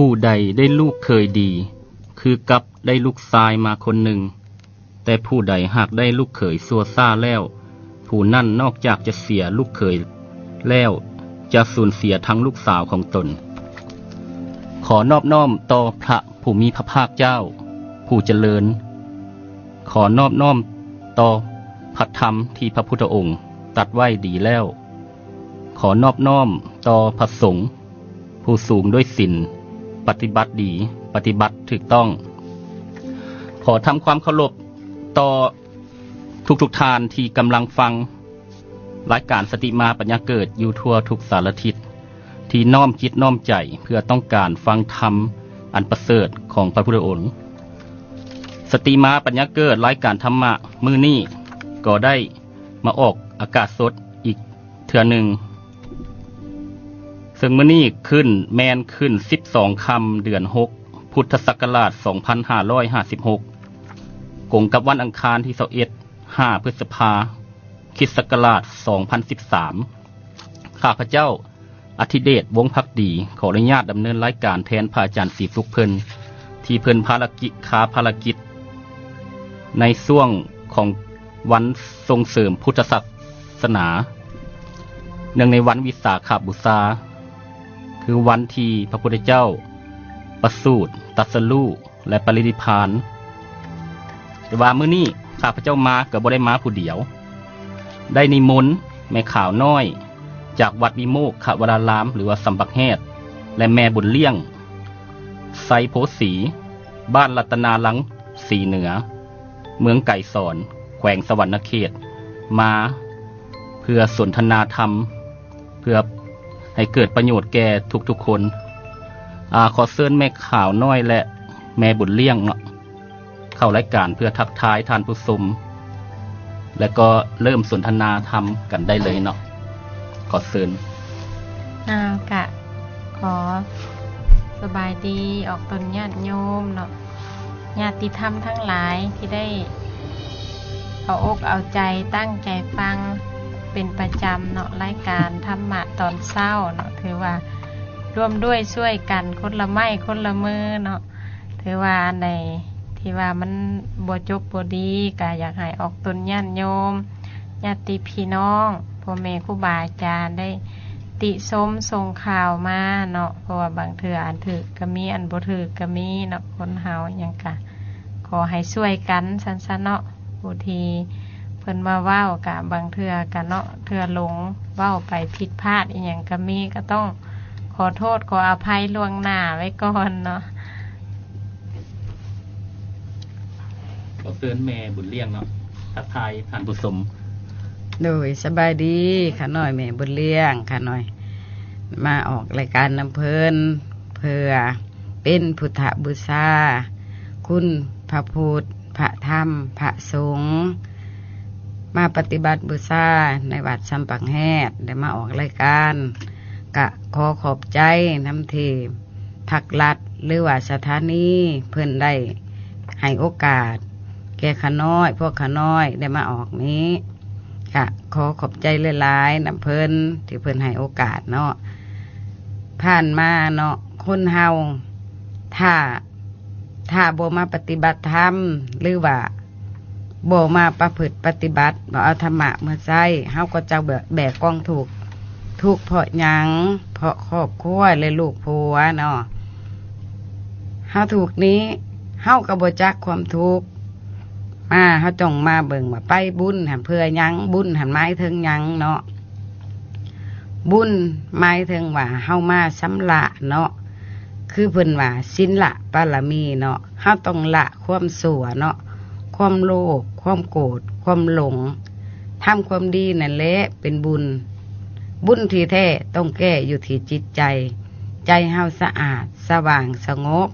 ผู้ใดได้ลูกเคยดีคือกับได้ลูกชายมาคนหนึ่งแต่ผู้ใดหากได้ลูกเขยซัวซ่าแล้วผู้นั่นนอกจากจะเสียลูกเขยแล้วจะสูญเสียทั้งลูกสาวของตนขอนอบน้อมต่อพระผู้มีพระภาคเจ้าผู้เจริญขอนอบน้อมต่อพระธรรมที่พระพุทธองค์ตรัสไว้ดีแล้วขอนอบน้อมต่อพระสงฆ์ผู้สูงด้วยศีลปฏิบัติดีปฏิบัติถูกต้องขอทำความเคารพต่อทุกทานที่กำลังฟังรายการสติมาปัญญาเกิดอยู่ทั่วทุกสารทิศที่น้อมจิตน้อมใจเพื่อต้องการฟังธรรมอันประเสริฐของพระพุทธองค์สติมาปัญญาเกิดรายการธรรมะมื้อนี้ก็ได้มาออกอากาศสดอีกเทื่อหนึ่งซึ่งมื้อนี้ขึ้น12ค่ำเดือน6พุทธศักราช2556กงกับวันอังคารที่5พฤษภาคมคริสต์ศักราช2013ข้าพเจ้าอธิเดชวงศ์ภักดีขออนุญาตดำเนินรายการแทนพระอาจารย์ศรีสุขเพิ่นที่เพิ่นภารกิจในช่วงของวันส่งเสริมพุทธศาสนาเนื่องในวันวิสาขบูชาคือวันที่พระพุทธเจ้าประสูติตรัสรู้และปรินิพพานแต่ว่ามื้อนี้ข้าพเจ้ามาก็บ่ได้มาผู้เดียวได้นิมนต์แม่ข่าวน้อยจากวัดวิโมกขวรารามหรือว่าสัมปักแฮดและแม่บุญเลี้ยงไซโพสีบ้านรัตนาลังสีเหนือเมืองไก่สอนแขวงสวรรณเขตมาเพื่อสนทนาธรรมเพื่อให้เกิดประโยชน์แก่ทุกๆคนขอเชิญแม่ข่าวน้อยและแม่บุญเลี้ยงเนาะเข้ารายการเพื่อทักทายท่านผู้ชมและก็เริ่มสนทนาธรรมกันได้เลยเนาะขอเชิญกะขอสบายดีออกตนญาติโยมเนาะญาติธรรมทั้งหลายที่ได้เอาอกเอาใจตั้งใจฟังเป็นประจำเนาะรายการธรรมะตอนเช้าเนาะถือว่าร่วมด้วยช่วยกันคนละไม้คนละมือเนาะถือว่าอันใดที่ว่ามันบ่จบบ่ดีก็อยากให้ออกตนญาติโยมญาติพี่น้องพ่อแม่ครูบาอาจารย์ได้ติชมส่งข่าวมาเนาะเพราะว่าบางเทื่ออันถูกก็มีอันบ่ถูกก็มีเนาะคนเฮาหยังก็ขอให้ช่วยกันซั่นๆเนาะผู้ที่เพิ่นมาเว้าก็บางเทื่อก็เนาะเทื่อหลงเว้าไปผิดพลาดอีหยังก็มีก็ต้องขอโทษขออภัยล่วงหน้าไว้ก่อนเนาะขอเชิญแม่บุญเลี้ยงเนาะทักทายท่านผู้ชมโดยสบายดีค่ะน้อยแม่บุญเลี้ยงค่ะน้อยมาออกรายการน้ำเพิ่นเพื่อเป็นพุทธบูชาคุณพระพุทธพระธรรมพระสงฆ์มาปฏิบัติบูชาในวัดสัมปักแฮดได้มาออกรายการกะขอขอบใจน้ำทีทักรัฐหรือว่าสถานีเพิ่นได้ให้โอกาสแก่ขาน้อยพวกขาน้อยได้มาออกนี้ค่ะขอขอบใจหลายๆน้ำเพิ่นที่เพิ่นให้โอกาสเนาะผ่านมาเนาะคนเฮาถ้าบ่มาปฏิบัติธรรมหรือว่าบ่มาประพฤติปฏิบัติบ่เอาธรรมะมาใช้เฮาก็จะแบกกองทุกเพราะหยังเพราะครอบครัวและลูกผัวเนาะเฮาถูกนี้เฮาก็บ่จักความทุกข์มาเฮาต้องมาเบิ่งว่าไปบุญหันเพื่อหยังบุญหันหมายถึงหยังเนาะบุญหมายถึงว่าเฮามาสำละเนาะคือเพิ่นว่าศีลละบารมีเนาะเฮาต้องละความชั่วเนาะความโลภความโกรธความหลงทำความดีนั่นแหละเป็นบุญที่แท้ต้องแก้อยู่ที่จิตใจเฮาสะอาดสว่างสงบ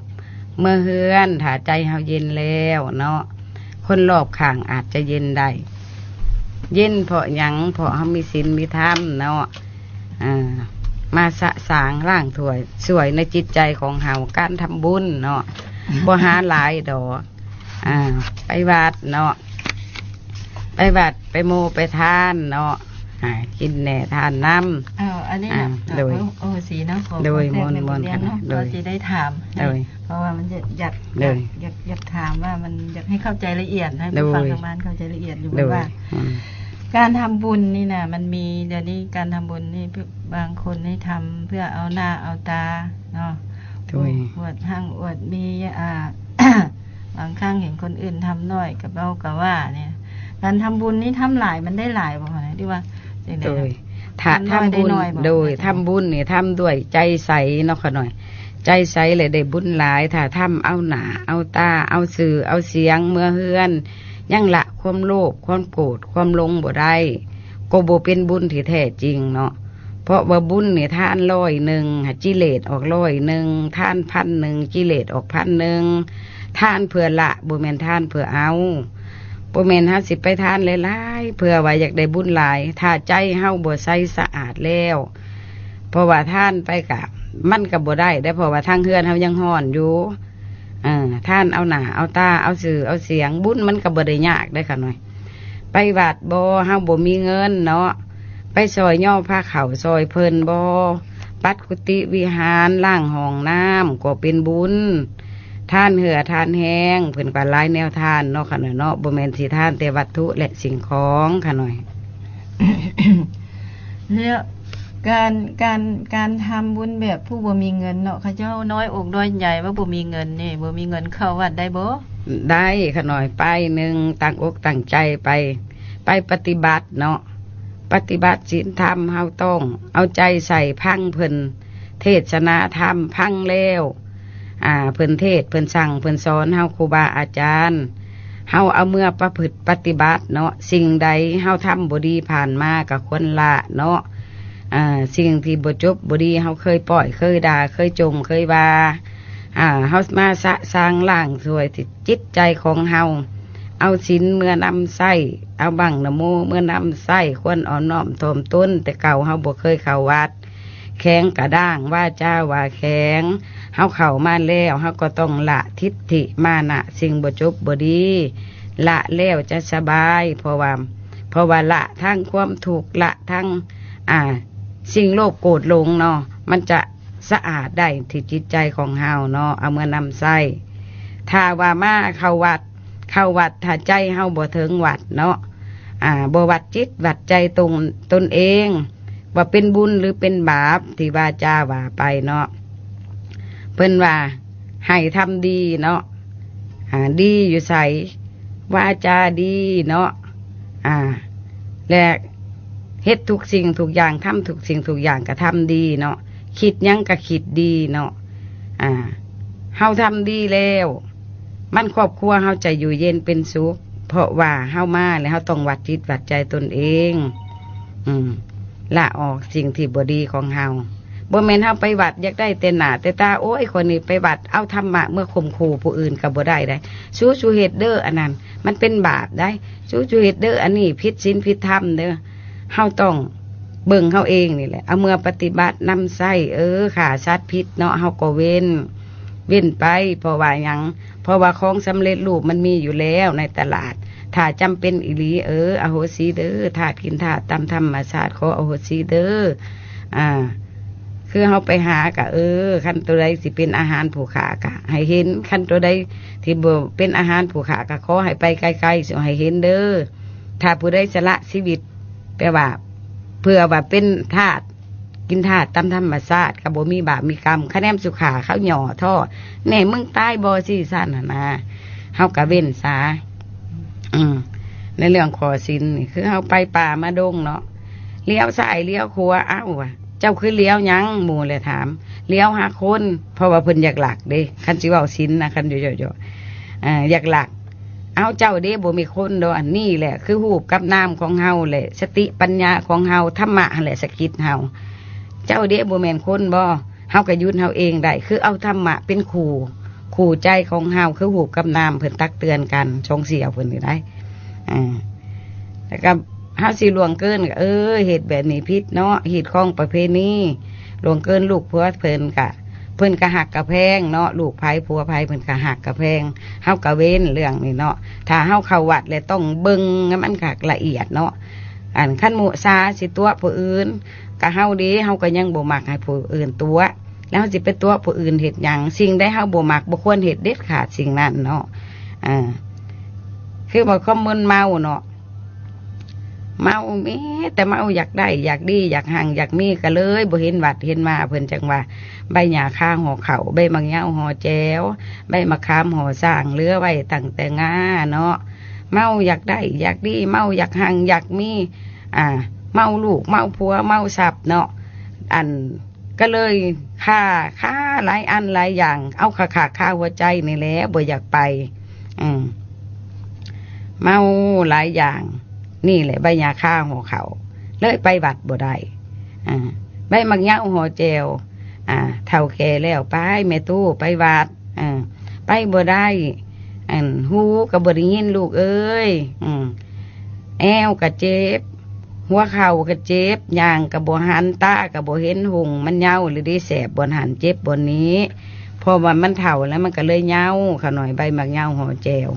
เมื่อเฮือนถ้าใจเฮาเย็นแล้วเนาะคนรอบข้างอาจจะเย็นได้เย็นเพราะหยังเพราะเฮามีศีลมีธรรมเนาะมาสะสางร่างถวยสวยในจิตใจของเฮาการทำบุญเนาะบ่หาหลายดอกไปวัดเนาะไปวัดไปโมไปทานเนาะกินแหน่ทานน้ำอั อันนี้ โดย โอ้สีเนาะขอ โดย แทรกใน ม บ น ท ต์ เรียนเนาะ โดย เราจะได้ถาม โดย เพราะว่ามันจะอยาก โดย อยากถามว่ามันอยากให้เข้าใจละเอียดให้ โด ผู้ ย ฟังทางบ้านเข้าใจละเอียดอยู่ โดย ว่า อืม การทำบุญนี่นะมันมีเดี๋ยวนี้การทำบุญนี่บางคนให้ทำเพื่อเอาหน้าเอาตาเนาะ โดย อวดหั่งอวดมีบางครั้งเห็นคนอื่นทำน้อยกับเรากับว่า เนี่ย การทำบุญนี่ทำหลายมันได้หลายบ่คะที่ว่าจังได๋ โดย นะ ถ้า ทำน้อย ทำบุญ ได้น้อยบ่ โดย อาจารย์ ทำบุญนี่ทำด้วยใจใสเนาะค่ะหน่อย ใจใสเลยได้บุญหลาย ถ้าทำเอาหนาเอาตาเอาสื่อเอาเสียงเมื่อเฮือน ยังละความโลภความโกรธความหลงบ่ได้ก็บ่เป็นบุญที่แท้จริงเนาะเพราะว่าบุญเนี่ยท่าน100กิเลสออก100ท่าน1,000กิเลสออก1,000ท่านเพื่อละบ่แม่นท่านเพื่อเอาบ่แม่นหาสิไปทานหลายๆเพื่อว่าอยากได้บุญหลาย ถ้าใจเฮาบ่ใสสะอาดแล้ว เพราะว่าท่านไปกะมันก็บ่ได้เพราะว่าทางเฮือนเฮายังฮ้อนอยู่ท่านเอาหน้าเอาตาเอาสื่อเอาเสียงบุญมันก็บ่ได้ยากได้ค่ะหน่อยไปวัดบ่เฮาบ่มีเงินเนาะไปซอยย่อผ้าขาวซอยเพิ่นบ่ปัดกุฏิวิหารล้างห้องน้ำก็เป็นบุญท่านเหือท่านแห้งเพิ่นก็หลายแนวทานเนาะค่ะหน่อยเนาะบ่แม่นสิท่านแต่วัตถุและสิ่งของค่ะหน่อย แล้วการทำบุญแบบผู้บ่มีเงินเนาะเขาเจ้าน้อยอกน้อยใหญ่ว่าบ่มีเงินนี่บ่มีเงินเข้าวัดได้บ่ ได้ค่ะหน่อยไปหนึ่งตั้งอกตั้งใจไปปฏิบัติเนาะปฏิบัติศีลธรรมเฮาต้องเอาใจใส่พังเพิ่นเทศนาธรรมพังแล้วเพิ่นเทศเพิ่นสั่งเพิ่นสอนเฮาครูบาอาจารย์เฮาเอาเมื่อประพฤติปฏิบัติเนาะสิ่งใดเฮาทำบ่ดีผ่านมาก็ควรละเนาะสิ่งที่บ่จบบ่ดีเฮาเคยปล่อยเคยด่าเคยจมเคยว่าเฮามาสร้างล่างสวยที่จิตใจของเฮาเอาศีลเมื่อนำใส่เอาบังนะโมเมื่อนำใส่ควรอ่อนน้อมถ่อมตนแต่เก่าเฮาบ่เคยเข้าวัดแข็งกระด้างว่าจ้าว่าแข็งเฮาเข้ามาแล้วเฮาก็ต้องละทิฏฐิมานะสิ่งบ่จบบ่ดีละแล้วจะสบายเพราะว่าละทั้งความถูกข์ละทั้งสิ่งโลภโกรธหลงเนาะมันจะสะอาดได้ที่จิตใจของเฮาเนาะเอาเมื่อนำใส่ถ้าว่ามาเข้าวัดถ้าใจเฮาบ่ถึงวัดเนาะบ่วัดจิตวัดใจตนเองว่าเป็นบุญหรือเป็นบาปที่ว่าจาว่าไปเนาะเพิ่นว่าให้ทำดีเนาะดีอยู่ใส่ว่าจาดีเนาะและเฮ็ดทุกสิ่งทุกอย่างทำทุกสิ่งทุกอย่างก็ทำดีเนาะคิดหยังก็คิดดีเนาะเฮาทำดีแล้วมันครอบครัวเฮาจะอยู่เย็นเป็นสุขเพราะว่าเฮามาแล้วเฮาต้องวัดจิตวัดใจตนเองละออกสิ่งที่บ่ดีของเฮาบ่แม่นเฮาไปวัดอยากได้แต่หน้าแต่ตาโอ้ยคนนี้ไปวัดเอาธรรมะเมื่อข่มขู่ผู้อื่นก็บ่ได้สู้เฮ็ดเด้ออันนั้นมันเป็นบาปได้สู้เฮ็ดเด้ออันนี้ผิดศีลผิดธรรมเด้อเฮาต้องเบิ่งเฮาเองนี่แหละเอาเมื่อปฏิบัตินำไส้ฆ่าสัตว์พิษเนาะเฮาก็เว้นไปเพราะว่าหยังเพราะว่าของสำเร็จรูปมันมีอยู่แล้วในตลาดถ้าจำเป็นอีหลีอโหสิเด้อถาดกินถาดตามธรรมชาติขออโหสิเด้อคือเฮาไปหากะคันตัวใดสิเป็นอาหารผู้ขากะให้เห็นคันตัวใดที่บ่เป็นอาหารผู้ขากะขอให้ไปไกลๆสิให้เห็นเด้อถ้าผู้ใดสละชีวิตแปลว่าเพื่อว่าเป็นทาสกินทาสตามธรรมชาติก็บ่มีบาปมีกรรมคะแนนสุขาเขาหย่อท่อแน่มึงตายบ่สิซั่นน่ะนะเฮาก็เว้นซาในเรื่องขอศีลนี่คือเฮาไปป่ามาดงเนาะเลี้ยวซ้ายเลี้ยวขวาอ้าวว่ะเจ้าคือเลี้ยวหยังหมู่เลยถามเลี้ยวหาคนเพราะว่าเพิ่นอยากหลักเด้คันสิเว้าศีลนะคันอยู่ๆอยากหลักเอาเจ้าเด้บ่มีคนดอกอันนี้แหละคือรูปกับนามของเฮาแหละสติปัญญาของเฮาธรรมะแหละสกิดเฮาเจ้าเด้บ่แม่นคนบ่เฮาก็ยุดเฮาเองได้คือเอาธรรมะเป็นขู่ใจของเฮาคือรูปกับนามเพิ่นตักเตือนกันชงเสียเพิ่นนี่ได้แล้วก็เฮาสิล่วงเกินก็เฮ็ดแบบนี้ผิดเนาะเฮ็ดของประเพณีล่วงเกินลูกผัวเพิ่นก็หักกะแพงเนาะลูกไผผัวไผเพิ่นก็หักกะแพงเฮาก็เว้นเรื่องนี้เนาะถ้าเฮาเข้าวัดแล้วต้องเบิ่งให้มันคักละเอียดเนาะคันหมู่ซาสิตัวผู้อื่น กะเฮาเด้เฮาก็ยังบ่มักให้ผู้อื่นตัวแล้วเฮาสิไปตัวผู้อื่นเฮ็ดหยังสิ่งใดเฮาบ่มักบ่ควรเฮ็ดเด็ดขาดสิ่งนั้นเนาะคือบ่คอมมอนเมาเนาะเมามีแต่เมาอยากได้อยากดีอยากหังอยากมีก็เลยบ่เห็นวัดเห็นมาเพิ่นจังว่าใบหญ้าคาห่อข้าวใบมะเหงาห่อแจ้วใบมะขามห่อสร้างเหลือไว้ตั้งแต่งาเนาะเมาอยากได้อยากดีเมาอยากหังอยากมีเมาลูกเมาผัวเมาทรัพย์เนาะอันก็เลยฆ่าหลายอันหลายอย่างเอาฆ่าหัวใจนี่แหละบ่อยากไปเมาหลายอย่างนี่แหละใบหญ้าคาห่อเขาเลยไปวัดบ่ได้ใบมะเหงาห่อแจวเฒ่าแก่แล้วไปแม่ตู้ไปวัดไปบ่ได้หูก็บ่ได้ยินลูกเอ้ยแอวก็เจ็บหัวเข่าก็เจ็บย่างก็บ่หันตาก็บ่เห็นหุงมันเหงาหรือได้แสบบนหันเจ็บบนนี้พอว่ามันเฒ่าแล้วมันก็เลยเหงาขะหน่อยใบมะเหงาห่อแจว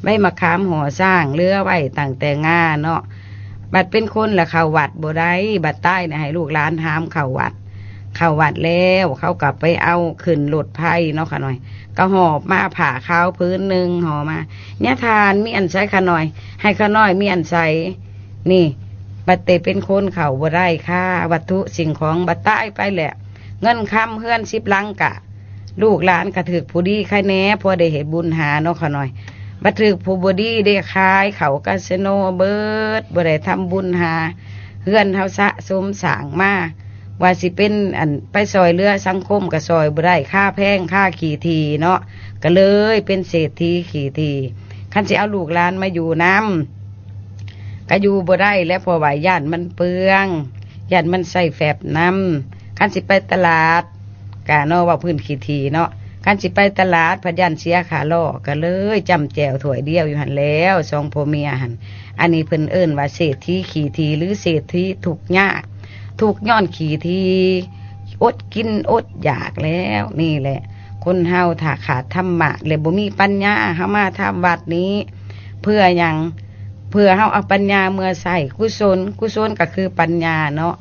ใบมะขามห่อสร้างเลือไว้ตั้งแต่งาเนาะบัดเป็นคนละเข้าวัดบ่ได้บัดใต้เนี่ยให้ลูกหลานห้ามเข้าวัดแล้วเขากลับไปเอาขึ้นรถไผ่เนาะขะหน่อยก็หอบมาผ่าขาวพื้นหนึ่งห่อมาเนี่ยทานมีอันใช้ขะหน่อยให้ขะน้อยมีอันใช้นี่บัดเตเป็นคนเข้าบ่ได้ค่าวัตถุสิ่งของบัดใต้ไปแหละเงินคำเฮือน10 ลังกะลูกหลานกระถึกผู้ดีใครแน่พอได้เห็นบุญหาเนาะขะหน่อยบัดถึกผู้บดีได้ขายเขาคาสิโนเบิดบ่ได้ทำบุญหาเฮือนเฮาสะสมสร้างมาว่าสิเป็นอันไปซอยเรือสังคมก็ซอยบ่ได้ค่าแพงค่าขี่ทีเนาะก็เลยเป็นเศรษฐีขี่ทีคันสิเอาลูกหลานมาอยู่น้ำก็อยู่บ่ได้และพอไหวย่านมันเปลืองย่านมันใส่แฝบน้ำคันสิไปตลาดกะเนาะว่าพื้นขี่ทีเนาะคันสิไปตลาดพยันเสียขาล่อก็เลยจำแจวถ้วยเดียวอยู่หันแล้วสองพ่อเมียหันอันนี้เพิ่นเอิ้นว่าเศรษฐีขี่ทีหรือเศรษฐีทุกข์ยากทุกย้อนขี่ทีอดกินอดอยากแล้วนี่แหละคนเฮาถ้าขาดธรรมะเลยบ่มีปัญญาเฮามาทำวัดนี้เพื่อหยังเพื่อเฮาเอาปัญญาเมื่อใส่กุศลก็คือปัญญาเนาะ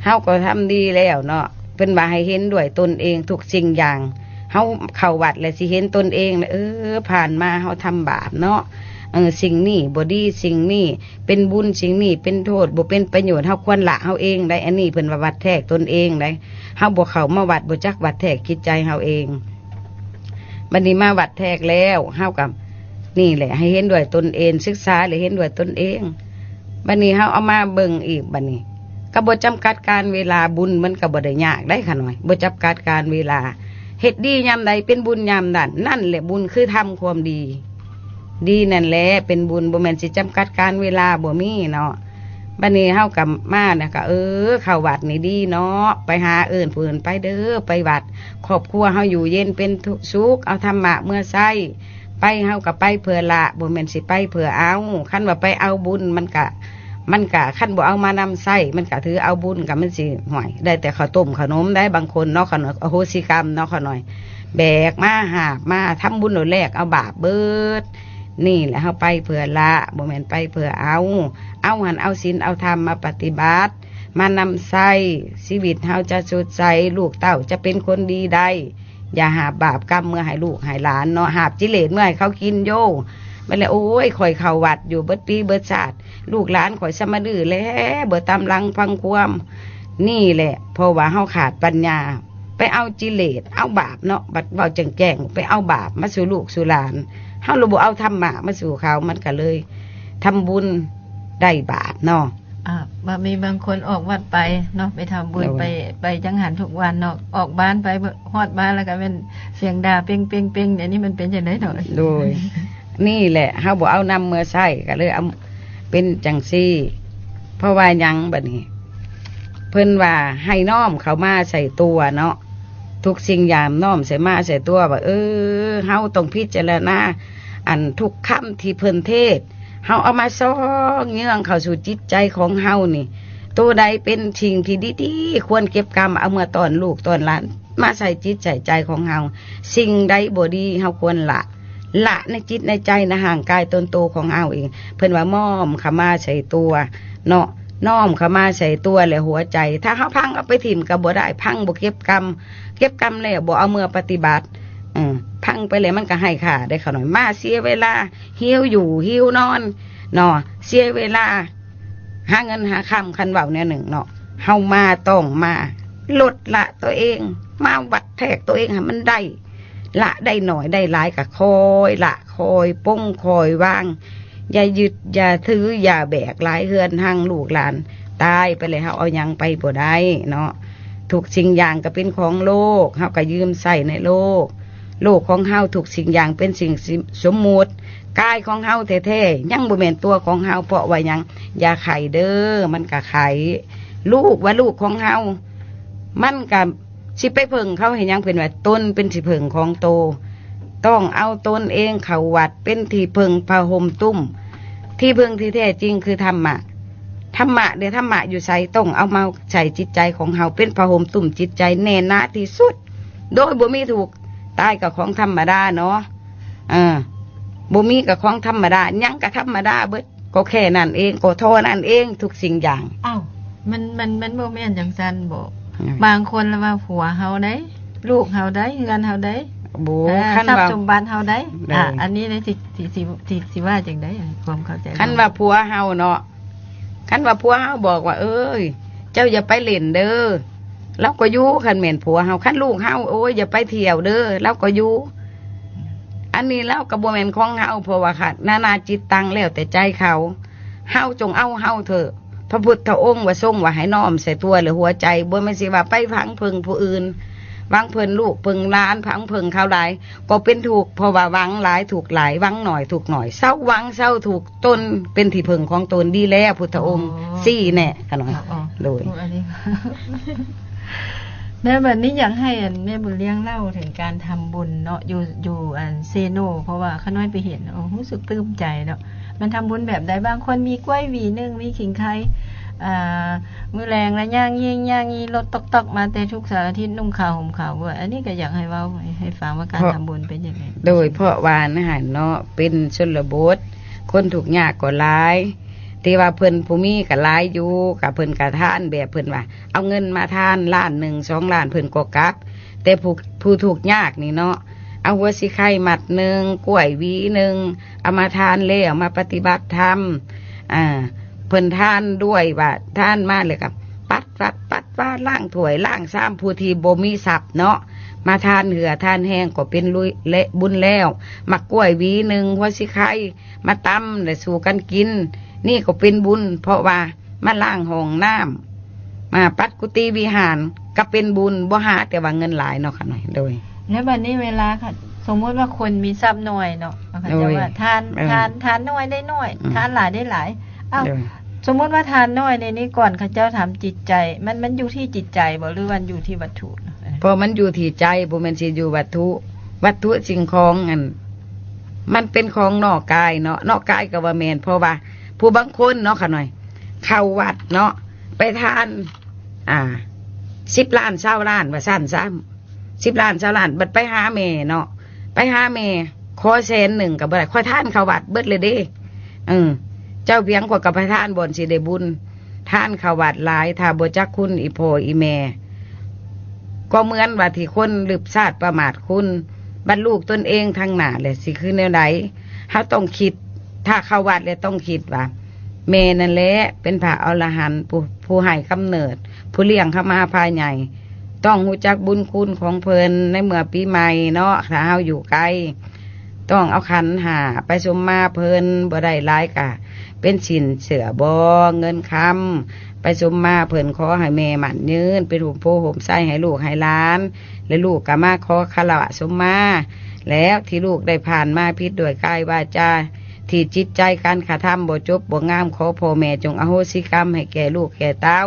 เฮาก็ทำดีแล้วเนาะเพิ่นว่าให้เห็นด้วยตนเองทุกสิ่งอย่างเฮาเข้าวัดแล้วสิเห็นตนเองผ่านมาเฮาทำบาปเนาะสิ่งนี้บ่ดีสิ่งนี้เป็นบุญสิ่งนี้เป็นโทษบ่เป็นประโยชน์เฮาควรละเฮาเองได้อันนี้เพิ่นว่าวัดแทกตนเองได้เฮาบ่เข้ามาวัดบ่จักวัดแทกจิตใจเฮาเองบัดนี้มาวัดแทกแล้วเฮากับนี่แหละให้เห็นด้วยตนเองศึกษาเลยเห็นด้วยตนเองบัดนี้เฮาเอามาเบิ่งอีกบัดนี้ก็บ่จำกัดการเวลาบุญมันก็บ่ได้ยากได้ค่ะหน่อยบ่จำกัดการเวลาเฮ็ดดียามใดเป็นบุญยามนั้นนั่นแหละบุญคือทำความดีนั่นแหละเป็นบุญบ่แม่นสิจำกัดการเวลาบ่มีเนาะบัดนี้เฮากับมาน่ะก็เข้าวัดนี่ดีเนาะไปหาผู้อื่นไปเด้อไปวัดครอบครัวเฮาอยู่เย็นเป็นสุขเอาธรรมะเมื่อใช้ไปเฮาก็ไปเพื่อละบ่แม่นสิไปเพื่อเอาคันว่าไปเอาบุญมันกะคันบ่เอามานำใช้มันก็ถือเอาบุญก็มันสิห่วยได้แต่ข้าวต้มขนมได้บางคนเนาะขน่อยอโหสิกรรมเนาะขน่อยแบกมาหาบมาทำบุญโดยแรกเอาบาปเบิดนี่แหละเฮาไปเพื่อละบ่แม่นไปเพื่อเอาหันเอาศีลเอาธรรมมาปฏิบัติมานำใช้ชีวิตเฮาจะสดใสลูกเต้าจะเป็นคนดีได้อย่าหาบาปกรรมเมื่อให้ลูกให้หลานเนาะหาบกิเลสเมื่อให้เขากินโยมันเลยโอ้ยข่อยเข้าวัดอยู่เบิดปีเบิดชาติลูกหลานข่อยสมาดื้อแล้วเบิดตามหลังฟังความนี่แหละเพราะว่าเฮาขาดปัญญาไปเอากิเลสเอาบาปเนาะบัดเว้าแจ้งไปเอาบาปมาสู่ลูกสู่หลานเฮาบ่เอาธรรมะมาสู่เขามันก็เลยทำบุญได้บาปเนาะว่ามีบางคนออกวัดไปเนาะไปทำบุญไปจังหันทุกวันเนาะออกบ้านไปฮอดบ้านแล้วก็เป็นเสียงด่าเป้งเดี๋ยวนี้มันเป็นจังได๋เนาะโดยนี่แหละเฮาบ่เอานำเมื่อใช้ก็เลยเอาเป็นจังซี่เพราะว่าหยังบัดนี้เพิ่นว่าให้น้อมเข้ามาใส่ตัวเนาะทุกสิ่งอย่างน้อมใส่มาใส่ตัวว่าเฮาต้องพิจารณาอันทุกคำที่เพิ่นเทศเฮาเอามาซ้องเยื่องเข้าสู่จิตใจของเฮานี่ตัวใดเป็นสิ่งที่ดีๆควรเก็บกรรมเอาเมื่อตอนลูกตอนหลานมาใส่จิตใส่ใจของเฮาสิ่งใดบ่ดีเฮาควรละในจิตในใจในห่างกายตนโตของเฮาเองเพิ่นว่าม้อมเข้ามาใส่ตัวเนาะ น้อมเข้ามาใส่ตัวและหัวใจถ้าเฮาพังเอาไปถิ่มก็บ่ได้พังบ่เก็บกรรมแล้วบ่เอาเมื่อปฏิบัติพังไปเลยมันก็ให้ค่าได้ขน่อยมาเสียเวลาหิวอยู่หิวนอนเนาะเสียเวลาหาเงินหาค่ำคันเว้าแนวหนึ่งเนาะเฮามาต้องมาลดละตัวเองมาวัดแทกตัวเองให้มันได้ละได้หน่อยได้หลายก็คอยละคอยป้งคอยวางอย่ายึดอย่าถืออย่าแบกหลายเฮือนหั่งลูกหลานตายไปเลยเฮาเอายังไปบ่ได้เนาะทุกสิ่งอย่างก็เป็นของโลกเฮาก็ยืมใส่ในโลกของเฮาทุกสิ่งอย่างเป็นสิ่งสมมุติกายของเฮาแท้ๆยังบ่แม่นตัวของเฮาเพราะว่ายังอย่าไข่เด้อมันก็ไข่ลูกว่าลูกของเฮามันก็สิไปเพิ่งเขาให้ยังเป็นว่าตนเป็นสิเพิ่งของโตต้องเอาตนเองเข้าวัดเป็นที่เพิ่งพาห่มตุ้มที่เพิ่งที่แท้จริงคือธรรมะเดี๋ยวธรรมะอยู่ใส่ต้องเอามาใส่จิตใจของเฮาเป็นพาห่มตุ้มจิตใจแน่นะที่สุดโดยบ่มีถูกตายกับของธรรมดาเนาะบ่มีกับของธรรมดายังกับธรรมดาเบิดก็แค่นั้นเองก็โทษนั่นเองทุกสิ่งอย่างอ้าวมันบ่แม่นจังซั่นบ่บางคนละว่าผัวเฮาได้ลูกเฮาได้เฮือนเฮาได้บ่คันว่าสมบัติเฮาได้อันนี้เลยสิว่าจังได๋ความเข้าใจคันว่าผัวเฮาเนาะคันว่าผัวเฮาบอกว่าเอ้ยเจ้าอย่าไปเล่นเด้อเราก็อยู่คันแม่นผัวเฮาคันลูกเฮาโอ้ยอย่าไปเที่ยวเด้อเราก็อยู่อันนี้แล้วก็บ่แม่นของเฮาเพราะว่าค่ะนานาจิตตังแล้วแต่ใจเขาเฮาจงเอาเฮาเถอะพระพุทธองค์ว่าทรงว่าให้น้อมใส่ตัวหรือหัวใจบ่แม่นสิว่าไปพังพึงผู้อื่นวังเพิ่นลูกพึงล้านพังพึงเขาหลายก็เป็นถูกเพราะว่าวังหลายถูกหลายวังหน่อยถูกหน่อยเศร้าวังเศร้าถูกตนเป็นที่พึงของตนดีแล้วพุทธองค์ซี่แน่ขน่อยโดยแม่บัดนี้อยากให้แม่บุญเลี้ยงเล่าถึงการทำบุญเนาะอยู่เซโนเพราะว่าข้าน้อยไปเห็นรู้สึกปลื้มใจเนาะมันทำบุญแบบใดบางคนมีกล้วยหวีนึงมีขิงไข่มือแรงและย่างยีรถตอกมาแต่ทุกเสาร์อาทิตย์นุ่งขาวห่มขาวว่าอันนี้ก็อยากให้เว้าให้ฟังว่าการทำบุญเป็นยังไงโดยเพราะว่านะฮะเนาะเป็นชนบทคนถูกยากก็หลายที่ว่าเพิ่นผู้มีก็หลายอยู่กับเพิ่นก็ทานแบบเพิ่นว่าเอาเงินมาทานล้าน1 2ล้านเพิ่นก็กลับแต่ผู้ถูกยากนี่เนาะเอาหัวสิไข่มัด1กล้วยหวี1เอามาทานแล้วมาปฏิบัติธรรมเพิ่นทานด้วยว่าทานมาเลยกับปัดว่าล้างถ้วยล้างซ้ำผู้ที่บ่มีทรัพย์เนาะมาทานเหือทานแห้งก็เป็นลุยเละบุญแล้วมักกล้วยหวี1หัวสิไข่มาตำและสู่กันกินนี่ก็เป็นบุญเพราะว่ามาล้างห้องน้ำมาปัดกุฏิวิหารก็เป็นบุญบ่หาแต่ว่าเงินหลายเนาะค่ะหน่อยโดยแล้วบัดนี้เวลาค่ะสมมติว่าคนมีทรัพย์น้อยเนาะเขาจะว่าทานน้อยได้น้อยทานหลายได้หลายอ้าวสมมติว่าทานน้อยในนี้ก่อนเขาเจ้าถามจิตใจมันอยู่ที่จิตใจบ่หรือมันอยู่ที่วัตถุเพราะมันอยู่ที่ใจบ่แม่นสิอยู่วัตถุสิ่งของอันมันเป็นของนอกกายเนาะนอกกายก็ว่าแม่นเพราะว่าผู้บางคนเนาะค่ะหน่อยเข้าวัดเนาะไปทาน10 ล้าน20 ล้านว่าสั้นซ้ำ10 ล้าน20 ล้านบัดไปหาแม่เนาะไปหาแม่ขอ100,000ก็บ่ได้ค่อยทานเข้าวัดเบิดเลยเด้เจ้าเพียงกว่ากับไปทานบ่นสิได้บุญทานเข้าวัดหลายถ้าบ่จักคุณอีพ่ออีแม่ก็เหมือนว่าที่คนลืมชาติประมาทคุณบรรลุตนเองทางหน้าแหละสิคือแนวใดเฮาต้องคิดถ้าเข้าวัดแล้วต้องคิดว่าแม่นั่นแหละเป็นพระอรหันต์ผู้ให้กำเนิดผู้เลี้ยงเข้ามาภายในต้องรู้จักบุญคุณของเพิ่นในเมื่อปีใหม่เนาะถ้าเฮาอยู่ไกลต้องเอาขันหาไปสมมาเพิ่นบ่ได้หลายกะเป็นสินเสือบ่เงินคำไปสมมาเพิ่นขอให้แม่มั่นยืนเป็นห่มโพห่มไส้ให้ลูกให้หลานและลูกก็มาขอคารวะสมมาแล้วที่ลูกได้ผ่านมาผิดด้วยกายวาจาที่จิตใจการกระทำบ่จบบ่งามขอพ่อแม่จงอโหสิกรรมให้แก่ลูกแก่เต้า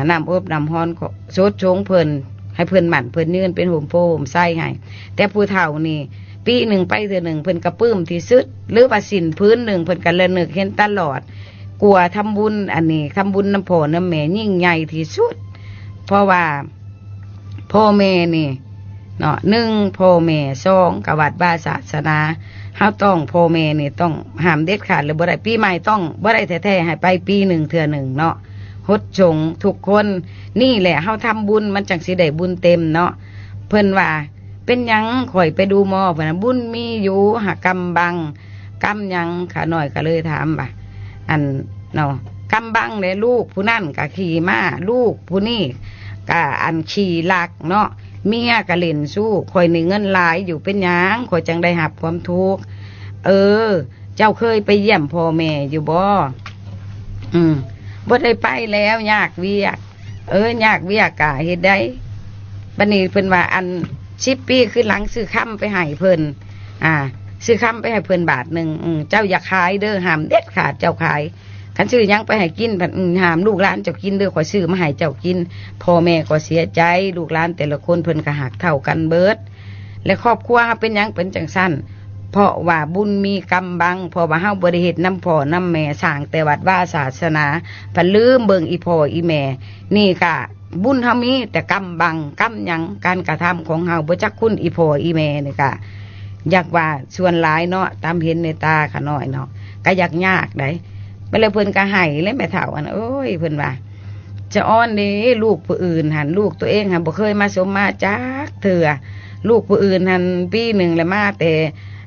นำอบนำฮอนโสดชงเพิ่นให้เพิ่นหมั่นเพิ่นยืนเป็นห่มโพห่มไส้ให้แต่ผู้เฒ่านี่ปีหนึ่งไปเทื่อหนึ่งเพิ่นกระปื้มที่สุดหรือว่าสินพื้นหนึ่งเพิ่นกันระลึกเห็นตลอดกลัวทำบุญอันนี้ทำบุญน้ำพ่อน้ำแม่ยิ่งใหญ่ที่สุดเพราะว่าพ่อแม่นี่เนาะ1พ่อแม่2กวัดบาศาสนา เฮาต้องพ่อแม่นี่ต้องห้ามเด็ดขาดเลยบ่ได้ปีใหม่ต้องบ่ได้แท้ๆให้ไปปีหนึ่งเทื่อหนึ่งเนาะฮดจงทุกคนนี่แหละเฮาทำบุญมันจังสิได้บุญเต็มเนาะเพิ่นว่าเป็นหยังข่อยไปดูหมอเพิ่นน่ะบุญมีอยู่หากำบังกำหยังขาน้อยก็เลยถามว่าอันเนาะกำบังเลยลูกผู้นั่นก็ขี่ม้าลูกผู้นี่ก็อันขี่ลักเนาะเมียก็เล่นสู้ข่อยนี่เงินหลายอยู่เป็นหยังข่อยจังได้รับความทุกข์เจ้าเคยไปเยี่ยมพ่อแม่อยู่บ่บ่ได้ไปแล้วยากเวียกยากเวียกกะเฮ็ดได้บัดนี้เพิ่นว่าอัน10 ปีคือหลังซื้อค้ำไปให้เพิ่นซื้อค้ำไปให้เพิ่นบาทหนึ่งเจ้าอย่าขายเด้อห้ามเด็ดขาดเจ้าขายคันซื้อยังไปให้กินห้ามลูกหลานเจ้ากินเด้อข่อยซื้อมาให้เจ้ากินพ่อแม่ก็เสียใจลูกหลานแต่ละคนเพิ่นก็หักเท่ากันเบิดและครอบครัวเฮาเป็นหยังเป็นจังซั่นเพราะว่าบุญมีกำบังเพราะว่าเฮาบ่ได้เฮ็ดนำพ่อนำแม่สร้างแต่วัดว่าศาสนาเพิ่นลืมเบิ่งอีพ่ออีแม่นี่ก็บุญเฮามีแต่กำบังกำหยังการกระทำของเฮาบ่จักคุณอีพ่ออีแม่นี่ก็อยากว่าส่วนหลายเนาะตามเห็นในตาขาน้อยเนาะก็อยากยากได้ไปเลยเพิ่นก็ให้เลยแม่เฒ่าอันโอ้ยเพิ่นว่าจะอ้อนเด้ลูกผู้อื่นหันลูกตัวเองหันบ่เคยมาสมมาจักเถื่อลูกผู้อื่นหันปีหนึ่งแล้วมาแต่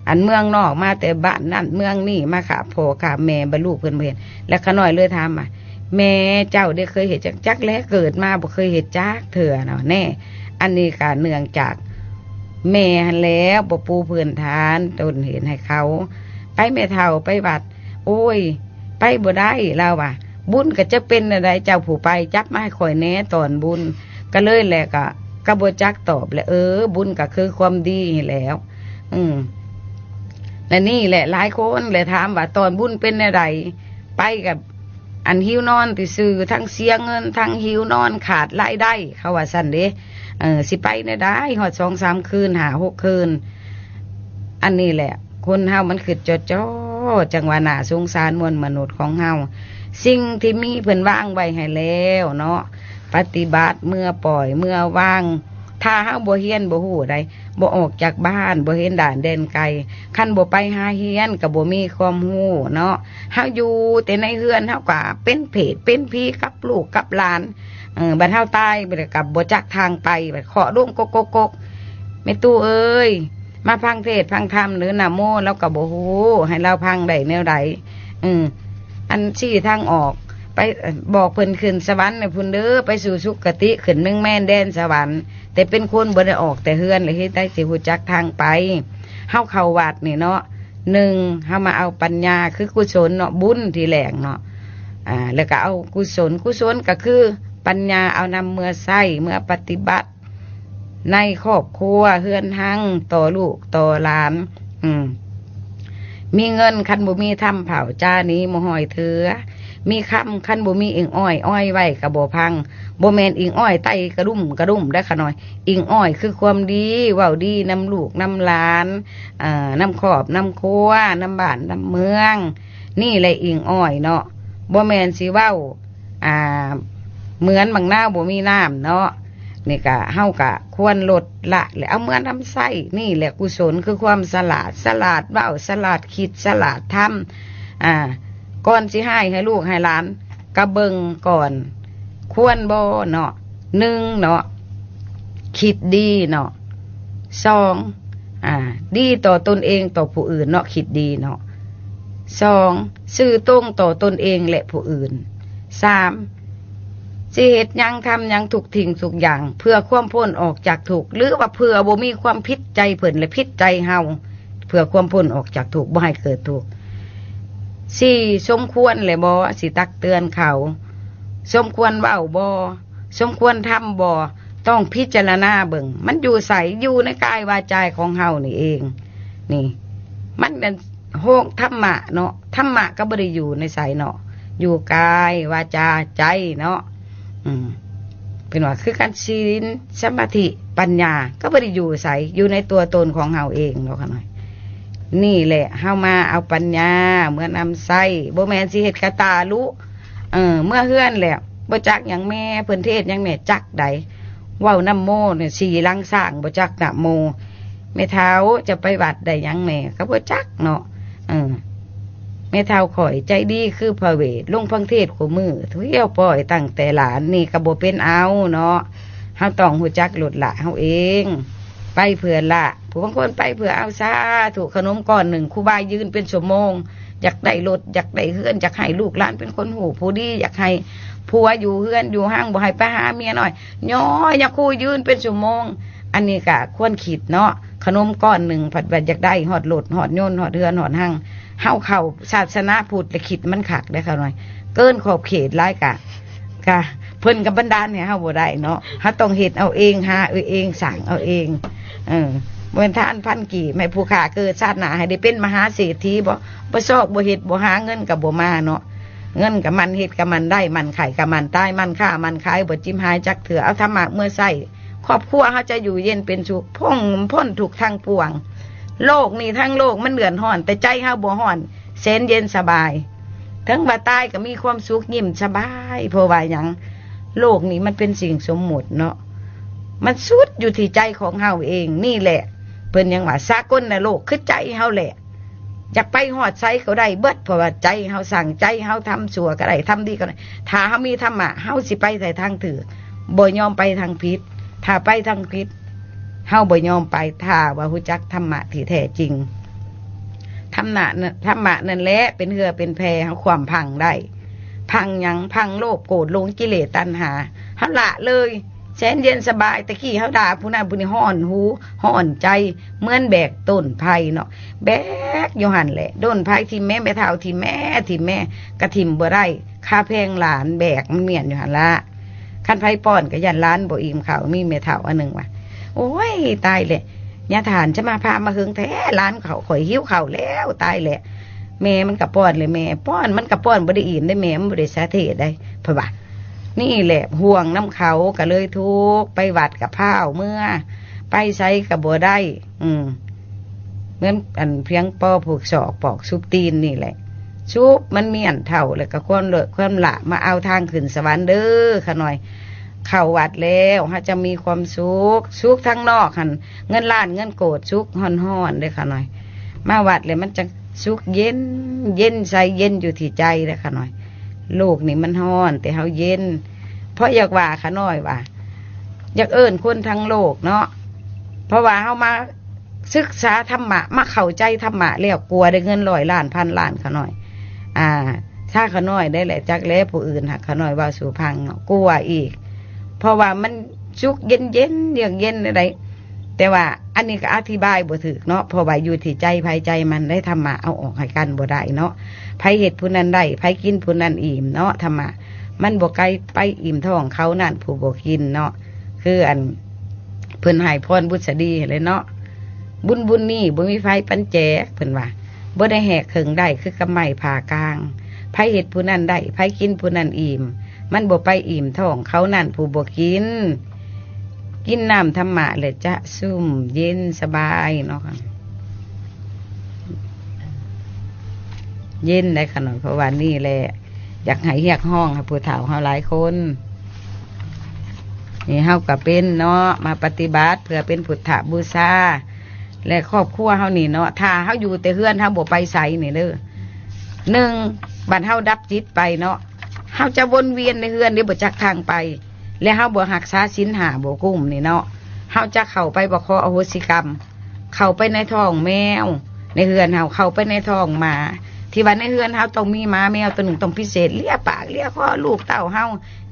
อันเมืองนอกมาแต่บ้านนั่นเมืองนี่มาขาพ่อขาแม่บรรลุเพิ่นเห็นแล้วขาน้อยเลยถามว่าแม่เจ้าได้เคยเห็นจักแล้วเกิดมาบ่เคยเห็นจักเถื่อเนาะแน่อันนี้ก็เนื่องจากแม่หันแล้วบ่ปูพื้นฐานตนเห็นให้เขาไปแม่เฒ่าไปวัดโอ้ยไปบ่ได้แล้วว่ะบุญก็จะเป็นอะไรเจ้าผู้ไปจับมาให้ข่อยแน่ตอนบุญก็เลยแหละก็บ่จักตอบแหละบุญก็คือความดีแล้วและนี่แหละหลายคนเลยถามว่าตอนบุญเป็นอะไรไปกับอันหิวนอนติซื้อทั้งเสียเงินทั้งหิวนอนขาดรายได้เขาว่าสั่นเด้สิไปได้หอด2-3 คืน5-6 คืนอันนี้แหละคนเฮามันคือจ้อจังว่าน่าสงสารมนุษย์ของเฮาสิ่งที่มีเพิ่นวางไว้ให้แล้วเนาะปฏิบัติเมื่อปล่อยเมื่อวางถ้าเฮาบ่เฮียนบ่ฮู้ได้บ่ออกจากบ้านบ่เห็นด่านแดนไกลคันบ่ไปหาเฮียนก็บ่มีความรู้เนาะเฮาอยู่แต่ในเฮือนเฮาก็เป็นเพศเป็นพี่กับลูกกับหลานบัดเฮาตายไปกับบ่จักทางไปบัดเคาะลงกกๆแม่ตู้เอ้ยมาฟังเทศน์ฟังธรรมหรือนะโมแล้วก็บ่ฮู้ให้เราฟังได้แนวใดอันชี้ทางออกไปบอกเพิ่นขึ้นสวรรค์พุ่นเด้อไปสู่สุคติขึ้นเมืองแม่นแดนสวรรค์แต่เป็นคนบ่ได้ออกแต่เฮือนเลยเฮ็ดได้สิฮู้จักทางไปเฮาเข้าวัดนี่เนาะ1เฮามาเอาปัญญาคือกุศลเนาะบุญที่แหลงเนาะแล้วก็เอากุศลก็คือปัญญาเอานำเมื่อใช้เมื่อปฏิบัติในครอบครัวเฮือนหังต่อลูกต่อหลานมีเงินคันบ่มีทำเผาจ้านี้บ่ห้อยเถือมีคำคันบ่มีอิงอ้อยไว้ก็บ่พังบ่แม่นอิงอ้อยไตกระดุ่มได้ขะหน่อยอิงอ้อยคือความดีเว้าดีนำลูกนำหลานนำครอบนำครัวนำบ้านนำเมืองนี่แหละอิงอ้อยเนาะบ่แม่นสิเว้าเหมือนบางหน้าบ่มีน้ำเนาะนี่ก็เฮาก็ควรลดละแล้วเอาเมื่อน้ำใส่นี่แหละกุศลคือความสลาดเว้าสลาดคิดสลาดทำก่อนสิให้ลูกให้หลานกระเบิงก่อนควรบ่เนาะ1เนาะคิดดีเนาะ2ดีต่อตนเองต่อผู้อื่นเนาะคิดดีเนาะ2ซื่อตรงต่อตนเองและผู้อื่น3สิเฮ็ดหยังทำหยังทุกทิ้งทุกอย่างเพื่อความพ้นออกจากทุกข์หรือว่าเพื่อบ่มีความผิดใจเพิ่นและผิดใจเฮาเพื่อความพ้นออกจากทุกข์บ่ให้เกิดทุกข์4สมควรแหละบ่สิตักเตือนเขาสมควรเว้าบ่สมควรทำบ่ต้องพิจารณาเบิ่งมันอยู่ไสอยู่ในกายวาจาของเฮานี่เองนี่มันเป็นโหธรรมะเนาะธรรมะก็บ่ได้อยู่ในไสเนาะอยู่กายวาจาใจเนาะเป็นว่าคือการศีลสมาธิปัญญาก็บ่ได้อยู่ไสอยู่ในตัวตนของเฮาเองเนาะค่ะหน่อยนี่แหละเฮามาเอาปัญญาเมื่อนำใส่บ่แม่นสิเฮ็ดกะตาลุเมื่อเฮือนแล้วบ่จักหยังแม่เพิ่นเทศหยังแม่จักใดเว้านำโมเนี่ย4ลังสร้างบ่จักนะโม แม่เฒ่าจะไปวัดได้หยังแม่ก็บ่จักเนาะแม่เฒ่าข่อยใจดีคือพระเวทลงพังเทศคู่มือเที่ยวปล่อยตั้งแต่หลานนี่ก็บ่เป็นเอาเนาะเฮาต้องฮู้จักลดละเฮาเองไปเพื่อละผู้บางคนไปเพื่อเอาซาถูกขนมก้อนหนึ่งครูบายืนเป็นชั่วโมงอยากได้รถอยากได้เฮือนอยากให้ลูกหลานเป็นคนหูผู้ดีอยากให้ผัวอยู่เฮือนอยู่ห้างบ่ให้ไปหาเมียหน่อยย่ออยากคู่ยืนเป็นชั่วโมงอันนี้ก็ควรคิดเนาะขนมก้อนหนึ่งผัดแบบอยากได้หอดรถหอดยนต์หอดเฮือนหอดห้างเฮาเข้าศาสนาพุทธและคิดมันขักได้ค่ะหน่อยเกินขอบเขตหลายกะเพิ่นกับบันดาลเนี่ยเฮาบ่ได้เนาะเฮาต้องเฮ็ดเอาเองหาเองสั่งเอาเองเหมือนทานพันกี่แม่ผู้ขาเกิดชาติหน้าให้ได้เป็นมหาเศรษฐีบ่ซอกบ่เฮ็ดบ่หาเงินกับบ่มาเนาะเงินกับมันเฮ็ดกับมันได้มันไข่กับมันตายมันฆ่ามันขายบ่จิ้มหายจักเถื่อเอาธรรมะเมื่อใส่ครอบครัวเฮาจะอยู่เย็นเป็นสุขพ้นทุกข์ทั้งปวงโลกนี่ทั้งโลกมันเดือดร้อนแต่ใจเฮาบ่ร้อนแสนเย็นสบายทั้งบ่ตายก็มีความสุขยิ้มสบายเพราะว่าหยังโลกนี้มันเป็นสิ่งสมมุติเนาะมันสุดอยู่ที่ใจของเฮาเองนี่แหละเพิ่นยังว่าสากลในโลกคือใจเฮาแหละอยากไปฮอดไสก็ได้เบิดเพราะว่าใจเฮาสั่งใจเฮาทำชั่วก็ได้ทำดีก็ได้ถ้าเฮามีธรรมะเฮาสิไปแต่ทางถูกบ่ยอมไปทางผิดถ้าไปทางผิดเฮาบ่ยอมไปถ้าว่ารู้จักธรรมะที่แท้จริงธรรมะนั่นแหละเป็นเหือเป็นแพเฮาความพังได้พังหยังพังโลภโกรธหลงกิเลสตัณหาเฮาละเลยแสนเย็นสบายตะกี้เฮาด่าผู้นั้นผู้นี้ฮ้อนหูฮ้อนใจเหมือนแบกต้นไผ่เนาะแบกอยู่หั่นแหละต้นไผ่ที่แม่เฒ่าที่แม่กระถิ่มบ่ได้ค่าแพงหลานแบกมันเมียนอยู่หั่นละคันไผป้อนก็ยันล้านบ่อิ่มข้าวมีแม่เฒ่าอันนึงว่าโอ้ยตายแหละญาติทานจะมาพามาหึงแท้ล้านเขาข่อยหิวข้าวแล้วตายแหละแม่มันก็ป้อนเลยแม่ป้อนมันก็ป้อนบ่ได้อิ่มได้แม่มันบ่ได้สาเทศได้เพราะว่านี่แหละห่วงน้ำเขาก็เลยทุกไปวัดกับพ้าวเมื่อไปใช้กับบัวได้เหมือนอันเพียงปอผูกศอกปอกซุปตีนนี่แหละซุปมันมีอันเท่าแล้วก็ความละมาเอาทางขึ้นสวรรค์เด้อค่ะหน่อยเข้าวัดแล้วฮะจะมีความสุขทั้งนอกหันเงินล้านเงินโกดสุขห่อนๆเลยค่ะหน่อยมาวัดเลยมันจะสุขเย็นใจเย็นอยู่ที่ใจเลยค่ะหน่อยโลกนี่มันฮ้อนแต่เฮาเย็นเพราะอยากว่าขาน้อยว่าอยากเอิ้นคนทั้งโลกเนาะเพราะว่าเฮามาศึกษาธรรมะมาเข้าใจธรรมะแล้วกลัวได้เงิน100 ล้านพันล้านขาน้อยถ้าขาน้อยได้แหละจักแล้วผู้อื่นหากขาน้อยว่าสู่พังเนาะกลัวอีกเพราะว่ามันสุขเย็นเยือกเย็นอะไรแต่ว่าอันนี้ก็อธิบายบ่ถูกเนาะเพราะว่าอยู่ที่ใจภายใจมันได้ธรรมะเอาออกให้กันบ่ได้เนาะไผเฮ็ดผู้นั้นได้ไผกินผู้นั้นอิ่มเนาะธรรมะมันบ่ไกลไปอิ่มท้องเขานั่นผู้บ่กินเนาะคืออันเพิ่นให้พรบุษดีเลยเนาะบุญนี่บ่มีไฟปันแจกเพิ่นว่าบ่ได้แหกเคิงได้คือกำไม้ผ่ากลางไผเฮ็ดผู้นั้นได้ไผกินผู้นั้นอิ่มมันบ่ไปอิ่มท้องเขานั่นผู้บ่กินน้ำธรรมะเลยจะซุ่มเย็นสบายเนาะค่ะเย็นได้ขนาดเพราะว่านี่แหละอยากให้เรียกห้องให้ผู้เฒ่าเฮาหลายคนนี่เฮาก็เป็นเนาะมาปฏิบัติเพื่อเป็นพุทธบูชาและครอบครัวเฮานี่เนาะถ้าเฮาอยู่แต่เฮือนเฮาบ่ไปไสนี่เด้อ1บัดเฮาดับจิตไปเนาะเฮาจะวนเวียนในเฮือนนี่บ่จักทางไปและเฮาบ่รักษาศีล5บ่กุ้มนี่เนาะเฮาจะเข้าไปบ่ขออโหสิกรรมเข้าไปในท้องแมวในเฮือนเฮาเข้าไปในท้องหมาที่ว่าในเฮือนเฮาต้องมีหมาแมวตัวหนึ่งต้องพิเศษเลียปากเลียคอลูกเต้าเฮา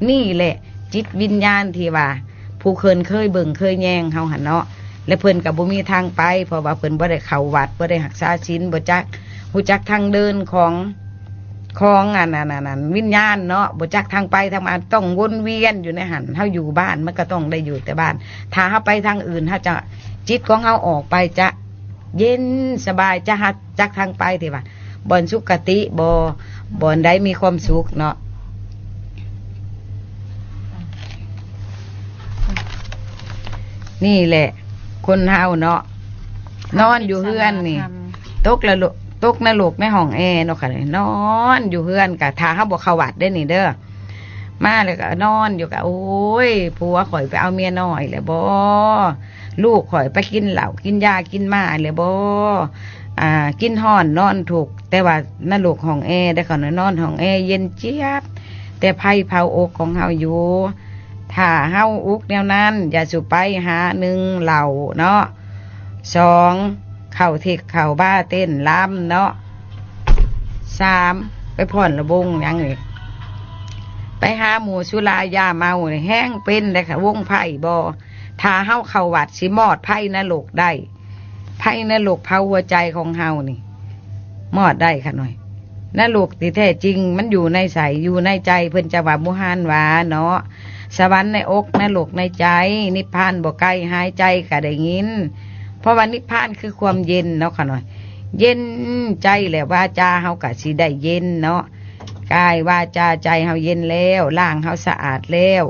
นี่แหละจิตวิญญาณที่ว่าผู้เคยเบิ่งเคยแย่งเฮาหั่นเนาะและเพิ่นก็บ่มีทางไปเพราะว่าเพิ่นบ่ได้เข้าวัดบ่ได้รักษาศีลบ่จักฮู้จักทางเดินของอันวิญญาณเนาะบ่จักทางไปทางมาต้องวนเวียนอยู่ในหันเฮาอยู่บ้านมันก็ต้องได้อยู่แต่บ้านถ้าเฮาไปทางอื่นเฮาจะจิตของเฮาออกไปจะเย็นสบายจะหัดจักทางไปที่ว่าบ่อนสุขติบ่อนใดมีความสุขเนาะนี่แหละคนเฮาเนาะนอนอยู่เฮือนนี่ตกนรกในห้องแอร์เนาะค่ะนอนอยู่เฮือนกะถ้าเฮาบ่เข้าวัดได้นี่เด้อ มาเลยก็นอนอยู่กับโอ้ยผัวข่อยไปเอาเมียน้อยเลยบ่ลูกข่อยไปกินเหล้ากินยากินมาเลยบ่กินห้อนนอนถูกแต่ว่านั่นลูกของแอได้ขอนอนของแอเย็นเจี๊ยบแต่ไผ่เผาอกของเฮาอยู่ถ้าเฮาอุกแนวนั้นอย่าสุไปหา1เหล้าเนาะ2เข้าเทกเข้าบ้าเต้นล้ำเนาะ3ไปผ่อนระบงยังอีกไปหาหมู่สุรายาเมาแห้งเป็นเลยค่ะวงไผ่บ่ถ้าเฮาเข้าวัดสิมอดไผ่นรกได้ไผ่นรกเผาหัวใจของเฮานี่มอดได้ค่ะหน่อยนรกที่แท้จริงมันอยู่ในใสอยู่ในใจเพิ่นจะว่ามุหานวาเนาะสวรรค์ในอกนรกในใจนิพพานบ่ไกลหายใจก็ได้ยินเพราะว่านิพพานคือความเย็นเนาะค่ะหน่อยเย็นใจแหละวาจาเฮาก็สิได้เย็นเนาะกายวาจาใจเฮาเย็นแล้วร่างเฮาสะอาดแล้ว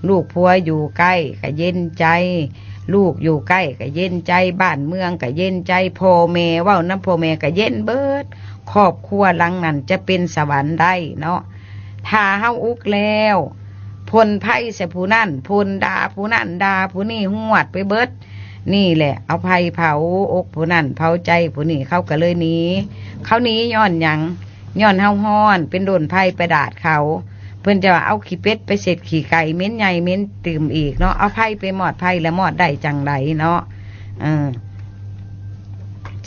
ลูกผัวอยู่ใกล้ก็เย็นใจลูกอยู่ใกล้ก็เย็นใจบ้านเมืองก็เย็นใจพ่อแม่เว้าน้ำพ่อแม่ก็เย็นเบิดครอบครัวหลังนั้นจะเป็นสวรรค์ได้เนาะถ้าเฮาอุกแล้วพลไพ่ใส่ผู้นั่นพลด่าผู้นั่นด่าผู้นี่หวดไปเบิดนี่แหละเอาไผ่เผาอกผู้นั่นเผาใจผู้นี่เขาก็เลยหนีเขาหนีย้อนหยังย้อนเฮาฮ้อนเป็นโดนไผ่ไปดาดเขาเพิ่นจะเอาขี้เป็ดไปเสร็จขี้ไก่เม้นใหญ่เม้นตื่มอีกเนาะเอาไผ่ไปมอดไผ่แล้วมอดได้จังไรเนาะ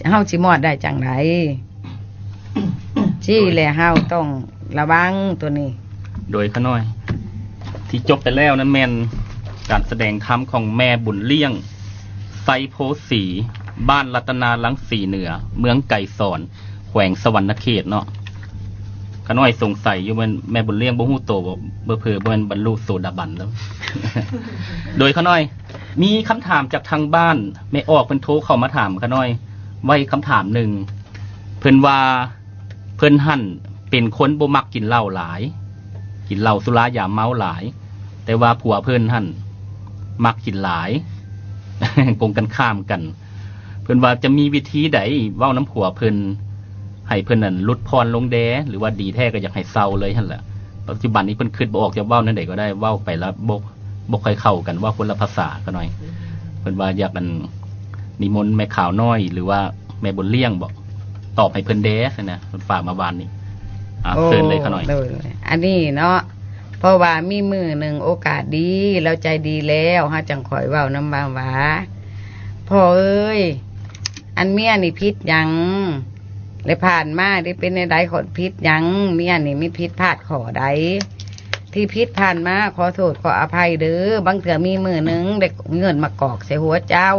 เฮาสิมอดได้จังไรจี้แหละเฮาต้องระวังตัวนี้โดยขน้อยที่จบไปแล้วนั้นแม่นการแสดงธรรมของแม่บุญเลี้ยงไซโพสีบ้านรัตนาลังสีเหนือเมืองไก่สอนแขวงสวรรณเขตเนาะขน้อยสงสัยอยู่แม่บุญเลี้ยงบ่ฮู้โตบ่เผลอบ่แม่นบรรลุโสดาบันแล้ว โดยขน้อยมีคำถามจากทางบ้านแม่ออกเพิ่นโทรเข้ามาถามขน้อยไว้คำถามหนึ่งเพิ่นว่าเพิ่นหั่นเป็นคนบ่มักกินเหล้าหลายกินเหล้าสุรายามเมาหลายแต่ว่าผัวเพิ่นหั่นมักกินหลาย กงกันข้ามกันเพิ่นว่าจะมีวิธีใดเว้าน้ำผัวเพิ่นให้เพิ่นนั่นลดพรลงแดหรือว่าดีแท้ก็อยากให้เศร้าเลยหั่นแหละปัจจุบันนี้เพิ่นคิดบ่ออกจะเว้านั่นใดก็ได้เว้าไปแล้วบ่ค่อยเข้ากันว่าคนละภาษาก็หน่อยเพิ่นว่าอยากกันนิมนต์แม่ขาวน้อยหรือว่าแม่บุญเลี้ยงบอกตอบให้เพิ่นแดนะเพิ่นฝากมาบ้านนี้เชิญเลยขน้อยอันนี้เนาะเพราะว่ามีมือหนึ่งโอกาสดีเราใจดีแล้วฮะจังข่อยเว้าน้ำบางหวาพ่อเอ้ยอันเมียนี่พิษยังเลยผ่านมาได้เป็นในใดขอพิษยังเมียนี่ไม่พิษพลาดขอใดที่พิษผ่านมาขอโทษขออภัยเด้อบางเถื่อมีมือหนึ่งได้เงินมากอกใส่หัวเจ้า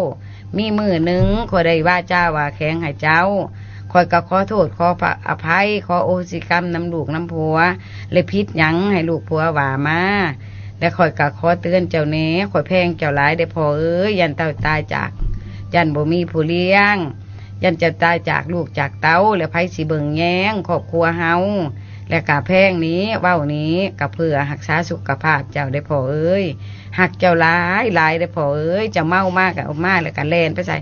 มีมือหนึ่งขอได้ว่าเจ้าว่าแข็งให้เจ้าคอยก็ขอโทษขออภัยขอโอสิกรรมน้ำลูกน้ำผัวเลยพิษยังให้ลูกผัวว่ามาและคอยก็ขอเตือนเจ้าเน้คอยแพงเจ้าหลายได้พอยันเต้าตายจากยันบ่มีผู้เลี้ยงยันจะตายจากลูกจากเต้าแล้วไผสิเบิ่งแย้งครอบครัวเฮาและกะแพงนี้เว้านี้กับเพื่อรักษาสุขภาพเจ้าได้พอหักเจ้าหลายได้พอเจ้าเมามากกับมาแล้วก็แล่นไปใส่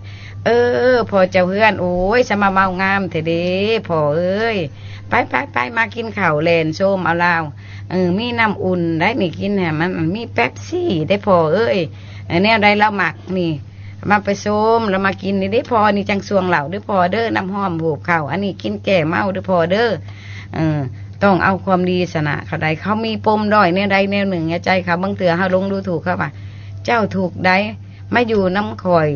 พอเจ้าเพื่อนโอ้ยสมาเมางามเถเด้พอไปมากินข้าวแล่นส้มเอาลาวมีน้ำอุ่นได้นี่กินแหมันมีเป๊ปซี่ได้พอแนวใดเราหมักนี่มาไปส้มแล้วมากินนี่ได้พอนี่จังสวงเหล่าได้พอเด้อน้ำหอมหูบข้าวอันนี้กินแก่เมาได้พอเด้อต้องเอาความดีสนะเขาใดเขามีปมด้อยแนวใดแนวหนึ่งใจเขาบางเตือเขาลงดูถูกเขาป่ะเจ้าถูกได้มาอยู่น้ำข่อย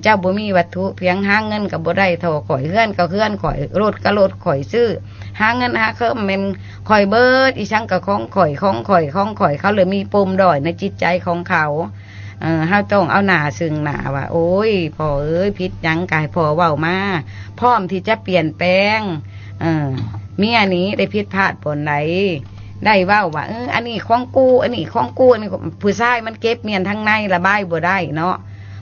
เจ้าบ่มีวัตถุเพียงหาเงินกับบ่ได้ทอข่อยเฮือนก็เฮือนข่อยรถก็รถข่อยซื้อหาเงินหาเคิ่มแม่นข่อยเบิดอีช่างก็ของข่อยเขาเลยมีปมด้อยในจิตใจของเขาเฮาต้องเอาหน้าซึ่งหน้าว่าโอ้ยพ่อผิดหยังกายพ่อเว้ามาพร้อมที่จะเปลี่ยนแปลงเมียนี้ได้ผิดพลาดผลไหนได้เว้าว่าอันนี้ของกูอันนี้ของกูอันนี้ผู้ชายมันเก็บเมียนทั้งในระบายบ่ได้เนาะ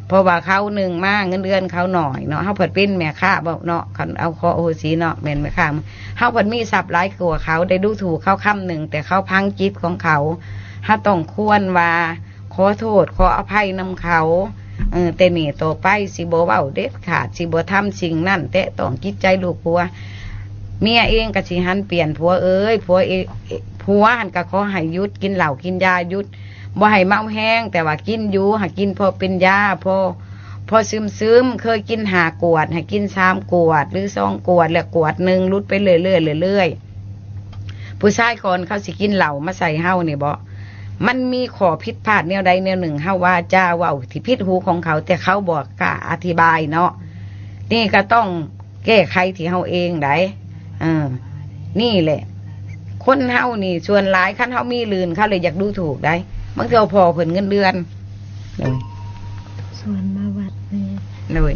เพราะว่าเขาหนึ่งมากเงินเดือนเขาหน่อยเนาะเขาผัดเป็นแม่ค้าบอกเนาะเขาเอาคอโอซีเนาะแม่ค้าเขาผัดมีทรัพย์หลายกว่าเขาได้ดูถูกเขาคำหนึ่งแต่เขาพังจิตของเขาถ้าต้องควรว่าขอโทษขออภัยนำเขาแต่นี่ต่อไปสิบ่เว้าเด็ดขาดสิบ่ทำสิ่งนั่นแต่ต้องจิตใจลูกผัวเมียเองก็สิหันเปลี่ยนผัวผั ผัวหันก็ขอให้หยุดกินเหล้ากินยาหยุดบ่ให้เมาแห้งแต่ว่ากินอยู่หากินพอเป็นยาพอซึมเคยกิน5 กวดให้กิน3 กวดหรือ2 กวดแล้วกวดหนึ่งลดไปเรื่อยๆผู้ชายก่อนเขาสิกินเหล้ามาใส่เฮานี่บ่มันมีข้อผิดพลาดแนวใดแนวหนึ่งเฮาว่าจ้าเว้าที่ผิดหูของเขาแต่เขาบอกกล้าอธิบายเนาะนี่ก็ต้องแก้ไขที่เฮาเองได้นี่แหละคนเฮานี่ส่วนหลายคันเฮามีลื่นเขาเลยอยากดูถูกได้บางทีเอาพอเพิ่นเงินเดือนเลยส่วนมาวัดนี่เลย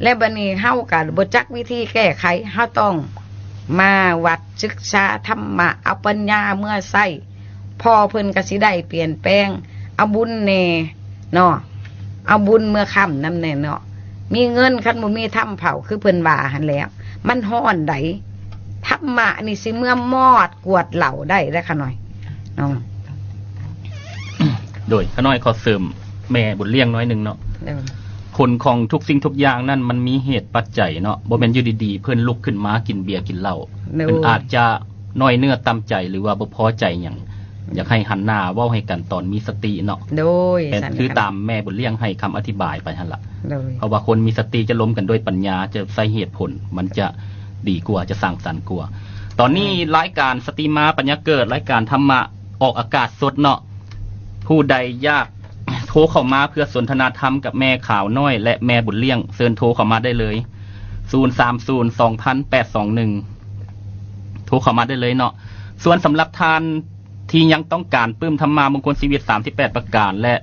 และบัดนี้เฮาก็บ่จักวิธีแก้ไขเฮาต้องมาวัดศึกษาธรรมะเอาปัญญาเมื่อใส่พอเพิ่นก็สิได้เปลี่ยนแปลงเอาบุญแน่เนาะเอาบุญเมื่อค่ำนำแน่เนาะมีเงินคันบ่มีทำเผาคือเพิ่นว่าหั่นแล้วมันฮ้อนไดธรรมะนี่สิเมื่อมอดกวดเหล่าได้แล้วค่ะหน่อยน้อง โดยขน้อยขอเสริมแม่บุญเลี้ยงน้อยหนึงเนาะผลของทุกสิ่งทุกอย่างนั่นมันมีเหตุปัจจัยเนาะบ่แม่นอยู่ดีๆเพิ่นลุกขึ้นมากินเบียร์กินเหล้าเพิ่นอาจจะน้อยเนื้อต่ำใจหรือว่าบ่พอใจหยังอยากให้หันหน้าเว้าให้กันตอนมีสติเนาะโดยเป็นคือตามแม่บุญเลี้ยงให้คำอธิบายไปหั่นล่ะเพราะว่าคนมีสติจะล้มกันด้วยปัญญาจะใส่เหตุผลมันจะดีกว่าจะสร้างสรรค์กว่าตอนนี้รายการสตรีมาปัญญาเกิดรายการธรรมะออกอากาศสดเนาะผู้ใดอยากโทรเข้ามาเพื่อสนทนาธรรมกับแม่ข่าวน้อยและแม่บุญเลี้ยงเชิญโทรเข้ามาได้เลย030-2821โทรเข้ามาได้เลยเนาะส่วนสำหรับทานที่ยังต้องการปื้มธรรมามงคลชีวิต38ประการและ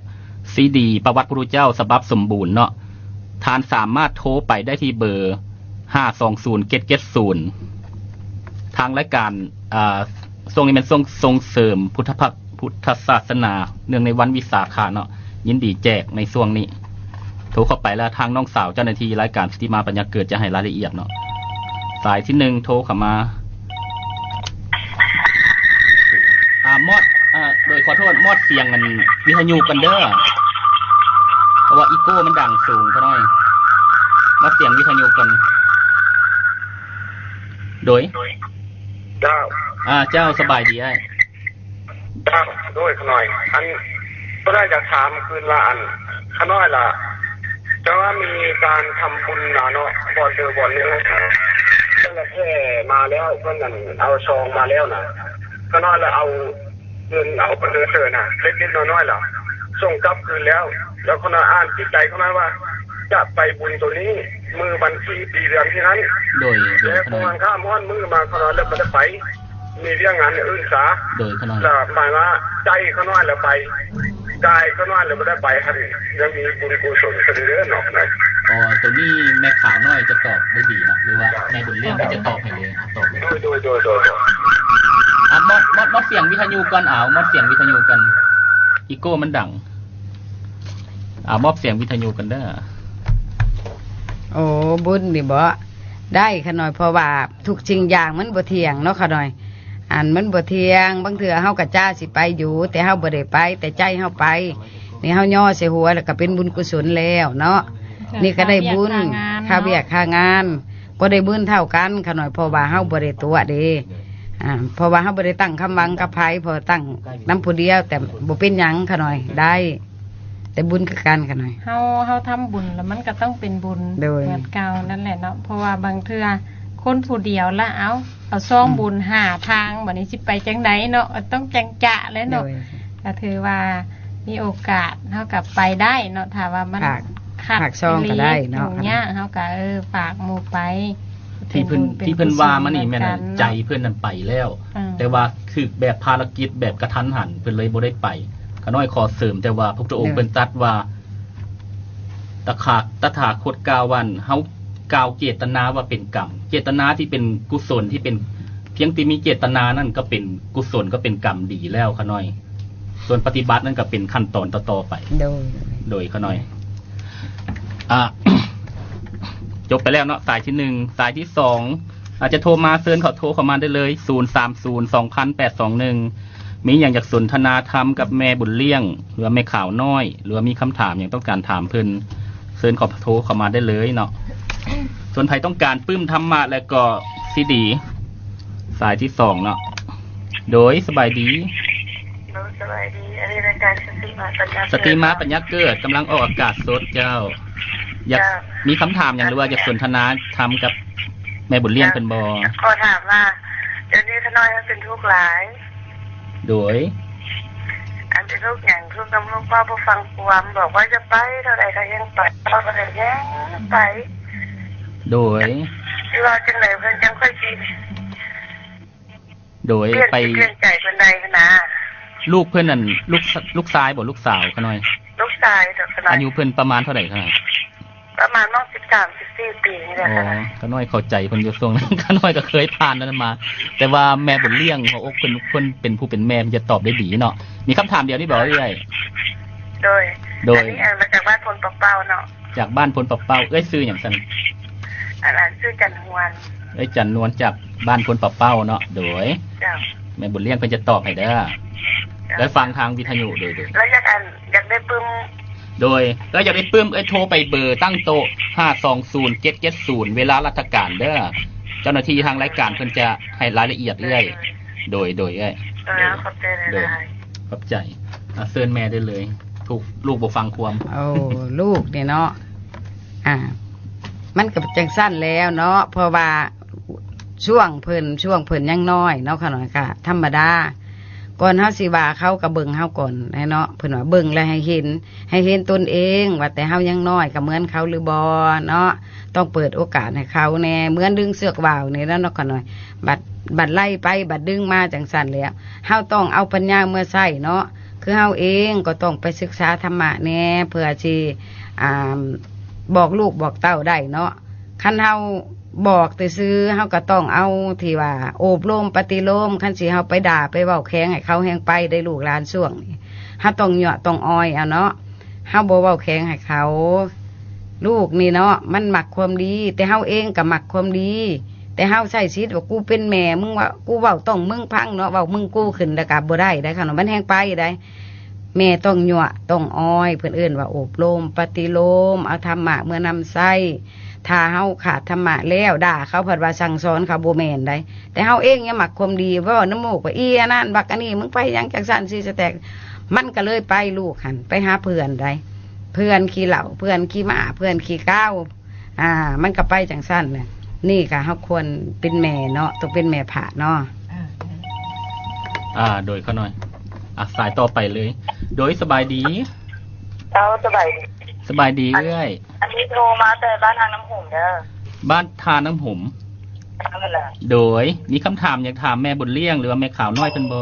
ซีดีประวัติพระพุทธเจ้าฉบับสมบูรณ์เนาะทานสามารถโทรไปได้ที่เบอร์520-770ทางรายการทรงนี้เป็นส่งเสริมพุทธศาสนาเนื่องในวันวิสาขะเนาะยินดีแจกในช่วงนี้โทรเข้าไปแล้วทางน้องสาวเจ้าหน้าที่รายการสตรีมาปัญญาเกิดจะให้รายละเอียดเนาะสายที่1โทรเข้ามามอดโดยขอโทษมอดเสียงมันวิทยุกันเด้อเพราะว่าอีโก้มันดังสูงซะหน่อยมอดเสียงวิทยุกันโดยเจ้าเจ้าสบายดีไอ้เจ้าด้วยขน่อยอันก็ได้จะถามคืนว่าอันขน้อยล่ะจะว่ามีการทำบุญเนาะบ่อนบ่อนนี้เพิ่นแค่มาแล้วเพิ่นนั่นเอาซองมาแล้วน่ะขน้อยแล้วเอาเงินเอาไปเสือน่ะเล็กๆน้อยๆล่ะส่งกลับคืนแล้วคนอ่านจิตใจเขานั้นว่าจะไปบุญตัวนี้มือบัญชีปีเดือนที่นั้นโดยแล้วพอมันข้ามห้อนมือมาขน้อยแล้วมันจะไปมีเรื่องงานอื่นซะโดยขน้อยหมายว่าใจขน้อยแล้วไปกายขน้อยแล้วไม่ได้ไปครับยังมีบุญกุศลเรื่อยๆหนอกนะตัวนี้แม่ข่าวน้อยจะตอบได้ดีนะหรือว่าแม่บุญเลี้ยงจะตอบให้เลยตอบเลยโดยมอดเสียงวิทยุกันมอดเสียงวิทยุกันอีโก้มันดังมอบเสียงวิทยุกันเด้อโอ้บุญนี่บ่ได้ขน่อยเพราะว่าทุกสิ่งอย่างมันบ่เที่ยงเนาะขน่อยมันบ่เที่ยงบางเทื่อเฮาก็จ้าสิไปอยู่แต่เฮาบ่ได้ไปแต่ใจเฮาไปนี่เฮาย่อใส่หัวแล้วก็เป็นบุญกุศลแล้วเนาะนี่ก็ได้บุญค่าเวียกค่างานก็ได้บุญเท่ากันขน่อยเพราะว่าเฮาบ่ได้ตัวเด้เพราะว่าเฮาบ่ได้ตั้งคำหวังกับไผพอตั้งน้ำผู้เดียวแต่บ่เป็นหยังขน่อยได้แต่บุญคือกันขน่อยเฮาทำบุญแล้วมันก็ต้องเป็นบุญเหมือนเก่านั่นแหละเนาะเพราะว่าบางเทื่อคนผู้เดียวละเอาซองบุญหาทางบัดนี้สิไปจังไดเนาะต้องจังจะแล้วเนาะก็ถือว่ามีโอกาสเฮากับไปได้เนาะถ้าว่ามันหักซองก็ได้เนาะยากเฮาก็ฝากหมู่ไปที่เพิ่นว่ามันนี่แม่นใจเพิ่นนั่นไปแล้วแต่ว่าคือแบบภารกิจแบบกระทันหันเพิ่นเลยบ่ได้ไปขน้อยขอเสริมแต่ว่าพระพุทธองค์เพิ่นตรัสว่าตถาคตกล่าววันเฮากล่าวเจตนาว่าเป็นกรรมเจตนาที่เป็นกุศลที่เป็นเพียงที่มีเจตนานั่นก็เป็นกุศลก็เป็นกรรมดีแล้วขน้อยส่วนปฏิบัตินั่นก็เป็นขั้นตอนต่อไปโดยขน้อยจบไปแล้วเนาะสายที่1สายที่2อาจจะโทรมาเชิญเขาโทรเข้ามาได้เลย030-2821มีอย่างอยากสนทนาธรรมกับแม่บุญเลี้ยงหรือแม่ข่าวน้อยหรือมีคำถามอย่างต้องการถามเพิ่นเชิญเขาโทรเข้ามาได้เลยเนาะส่วนใครต้องการปื้มธรรมะแล้วก็ซีดีสายที่2เนาะ โดยสบายดี สบายดีอันนี้รายการสติมาปัญญา สตรีมาปัญญาเกิดกำลังออกอากาศสดเจ้า อยากมีคำถามอย่างหรือว่าอยากสนทนาทำกับแม่บุญเลี้ยงเป็นบ่ ขอถามว่าเดี๋ยวนี้ขน้อยมันเป็นทุกข์หลาย โดย อันเป็นทุกข์อย่างทุกข์กำลังว่าผู้ฟังความบอกว่าจะไปเท่าไหร่ก็ยังไปเราก็เลยแย่ไป โดย ที่ว่าจังไหนเพิ่นจังค่อยคิด โดย เปลี่ยน ไป จิตเปลี่ยนใจเพิ่นใดขนาด ลูกเพื่อนนั่นลูกชายบ่ลูกสาวเขาหน่อย ลูกชายเด็กขนาด อายุเพื่อนประมาณเท่าไหร่ครับ ประมาณน้อง13-14 ปีนี่แหละ อ๋อ ค่ะ เขาน้อยเข้าใจเพิ่นอยู่ช่วงนั้น เขาน้อยก็เคยผ่านนั้นมา แต่ว่าแม่บุญเลี้ยงหัวอกเพิ่นเป็นผู้เป็นแม่มันจะตอบได้ดีเนาะมีคำถามเดียวที่บอกเรื่อย โดย โดย อันนี้อ่านมาจากบ้านพลเป้าเนาะ จากบ้านพลปะเป้าซื้ออย่างซั่น อ่านชื่อจันทวน จันนวลจากบ้านพลปะเป้าเนาะโดย จ้ะ แม่บุญเลี้ยงเพิ่นจะตอบให้เด้อแล้วฟังทางวิทยุโดย แล้วอยากได้ปึ้ม โดยก็อยากได้ปื้มโทรไปเบอร์ตั้งโต๊ะ520-770เวลาราชการเด้อเจ้าหน้าที่ทางรายการเพิ่นจะให้รายละเอียดเรื่อยโดยเอ้ย ขอบใจเลย โดย ขอบใจเชิญแม่ได้เลยถูกลูกบ่ฟังความ โอ้ลูกนี่เนาะมันก็จังสั้นแล้วเนาะเพราะว่าช่วงเพิ่นยังน้อยเนาะค่ะหน่อยค่ะธรรมดาก่อนเฮาสิว่าเขาก็เบิ่งเฮาก่อนเนาะเพิ่นว่าเบิ่งแล้วให้เห็นตนเองว่าแต่เฮายังน้อยก็เหมือนเขาหรือบ่เนาะต้องเปิดโอกาสให้เขาแน่เหมือนดึงเสือกว่าวนี่แล้วเนาะค่ะหน่อยบัดไล่ไปบัดดึงมาจังซั่นแล้วเฮาต้องเอาปัญญาเมื่อใช้เนาะคือเฮาเองก็ต้องไปศึกษาธรรมะแน่เพื่อสิบอกลูกบอกเต้าได้เนาะคันเฮาบอกแต่ซื้อเฮาก็ต้องเอาที่ว่าโอบรมปฏิโลมคันสิเฮาไปด่าไปเว้าแข้งให้เขาแฮงไปได้ลูกหลานช่วงนี้เฮาต้องเหยาะต้องอ้อยเอาเนาะเฮาบ่เว้าแข้งให้เขาลูกนี่เนาะมันมักความดีแต่เฮาเองก็มักความดีแต่เฮาใช้ชีวิตว่ากูเป็นแม่มึงว่ากูเว้าต้องมึงพังเนาะเว้ามึงกูขึ้นแล้วก็บ่ได้ค่ะเนาะมันแฮงไปได้แม่ต้องเหยาะต้องอ้อยเพิ่นเอิ้นว่าอบรมปฏิโลมเอาธรรมะเมื่อนำใช้ถ้าเฮาขาดธรรมะแล้วด่าเขาเพิ่นว่าสั่งสอนเขาบ่แม่นได้แต่เฮาเองยังมักความดีเว้าน้ำมูกว่าอีอันนั้นบักอันนี้มึงไปหยังจังซั่นสิสแตกมันก็เลยไปลูกหั่นไปหาเพื่อนได้เพื่อนขี้เหล้าเพื่อนขี้หมาเพื่อนขี้ก้าวมันก็ไปจังซั่นน่ะนี่ก็เฮาควรเป็นแม่เนาะต้องเป็นแม่ผาเนาะ โดยเขาหน่อยสายต่อไปเลย โดยสบายดี สบายดี สบายดีเอ้ย อันนี้โทรมาแต่บ้านทางน้ำหุ่มเด้อ บ้านทาน้ำหม นั่นแหละ โดยมีคำถามอยากถามแม่บุญเลี้ยงหรือว่าแม่ขาวน้อยเป็นบ่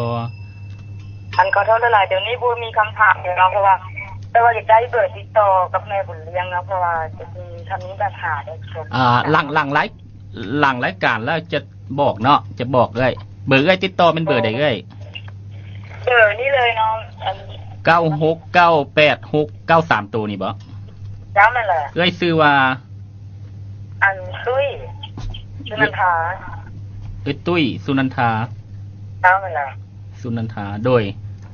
อันขอโทษหลายๆเดี๋ยวนี้บูมีคำถามเดี๋ยวเราเพราะว่าแต่ว่าอยากได้เบอร์ติดต่อกับแม่บุญเลี้ยงนะเพราะว่าจะมีทำนี้ปัญหาได้ชม หลังรายการแล้วจะบอกเนาะจะบอกเลยเบอร์เอ้ยติดต่อเป็นเบอร์ใดเอ้ย เบอร์นี่เลยเนาะอัน 96986993ตัวนี่บ่ ย้ำนั่นแหละ เอ้ยชื่อว่า อันตุ้ยสุนันทา ตุ้ยสุนันทา ย้ำนั่นแหละ สุนันทาโดย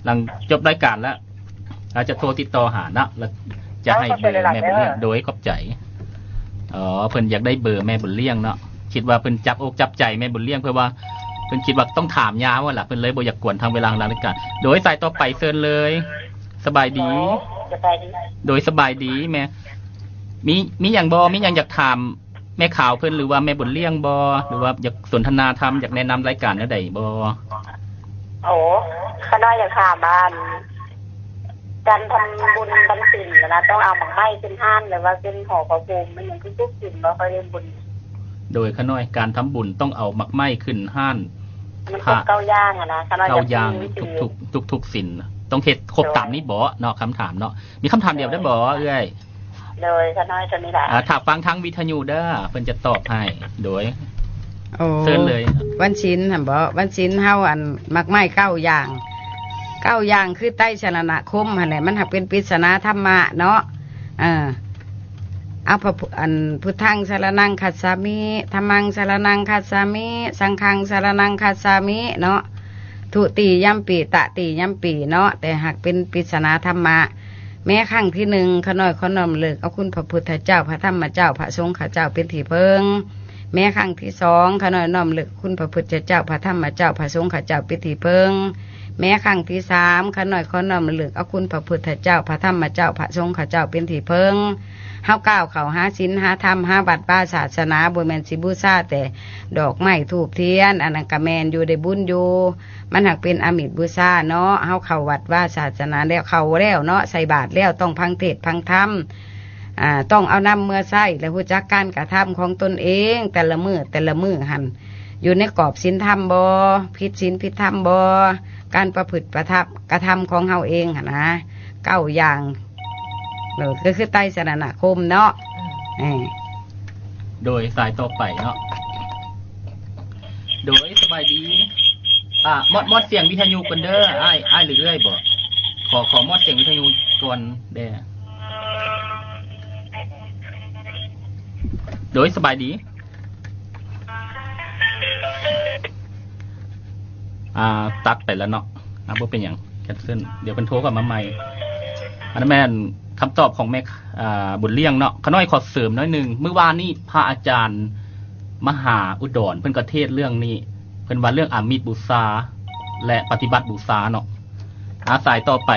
หลังจบรายการแล้วเราจะโทรติดต่อหานะแล้วจะให้เบอร์แม่บุญเลี้ยงโดยขอบใจเพิ่นอยากได้เบอร์แม่บุญเลี้ยงเนาะคิดว่าเพิ่นจับอกจับใจแม่บุญเลี้ยงเพื่อว่าเพิ่นคิดว่าต้องถามยาว่าล่ะเพิ่นเลยบ่อยากกวนทางเวลาของรายการโดยสายต่อไปเชิญเลยสบายดี สบายดี โดยสบายดีแม่มีอย่างบ่มีอย่างอยากถามแม่ขาวเพิ่นหรือว่าแม่บุญเลี้ยงบ่หรือว่าอยากสนทนาธรรมอยากแนะนำรายการแนวใดบ่ โอ้ข้าน้อยอยากถามบ้านการทำบุญบรรสินนะต้องเอาหมากไม้ขึ้นห้านหรือว่าขึ้นหอพระภูมิมันยังคือทุกสิ่งเราค่อยเล่นบุญ โดยข้าน้อยการทำบุญต้องเอามักไม้ขึ้นห้าน มันเป็นเก้าย่างอะนะข้าน้อยอ เก้าย าก ย่าง รู้วิธี ทุกสินต้องเฮ็ดครบตามนี้บ่เนาะคำถามเนาะมีคำถามเดียวได้บ่เอ้ย เลยข้าน้อยจะนี่แหละ ถ้าฟังทางวิทยุเด้อเพิ่นจะตอบให้โดย โอ้ เชิญเลย วันศีลหั่นบ่วันศีลเฮาอันมักไม้9อย่างคือใต้ชนะคมหั่นแหละมันหักเป็นปริศนาธรรมะเนาะเอาพระพุทธังสรณังคัจฉามิธัมมังสรณังคัจฉามิสังฆังสรณังคัจฉามิเนาะทุติยัมปิตติยัมปิเนาะแต่หากเป็นปริศนาธรรมะแม้ครั้งที่1ขน้อยขน้อมเลิกเอาคุณพระพุทธเจ้าพระธรรมเจ้าพระสงฆ์ข้าเจ้าเป็นที่เพิง แม้ครั้งที่สองขน้อยน้อมลึกคุณพระพุทธเจ้าพระธรรมเจ้าพระสงฆ์ข้าเจ้าเป็นที่เพิงแม้ครั้งที่สามขน้อยขอน้อมลึกเอาคุณพระพุทธเจ้าพระธรรมเจ้าพระสงฆ์ข้าเจ้าเป็นที่เพิงเฮาก้าวเข้าหาศีลหาธรรมหาบัตรป้าศาสนาบ่แม่นสิบูชาแต่ดอกไม้ธูปเทียนอันนั้นก็แม่นอยู่ได้บุญอยู่มันหักเป็นอมิตบูชาเนาะเฮาเข้าวัดว่าศาสนาแล้วเข้าแล้วเนาะใส่บาตรแล้วต้องพังเทศน์พังธรรมต้องเอานำเมื่อใส่และรู้จักการกระทำของตนเองแต่ละมือหันอยู่ในกรอบศีลธรรมบ่ผิดศีลผิดธรรมบ่การประพฤติประทับกระทำของเฮาเองหั่นนะ9อย่างก็คือไตรสรณคมเนาะโดยสายต่อไปเนาะโดยสบายดีมอดเสียงวิทยุกันเด้ออ้ายหรือเอ้ยบ่ขอมอดเสียงวิทยุก่อนเด้อโดยสบายดีตัดไปแล้วเนาะบ่เป็นหยังแคนเซิลเดี๋ยวเพิ่นโทรกลับมาใหม่อันนั้นแม่นคำตอบของแม่บุญเลี้ยงเนาะขน้อยขอเสริมน้อยนึงเมื่อวานนี้พระอาจารย์มหาอุดรเพิ่นก็เทศเรื่องนี้เพิ่นว่าเรื่องอามิตรบูชาและปฏิบัติบูชาเนาะสายต่อไป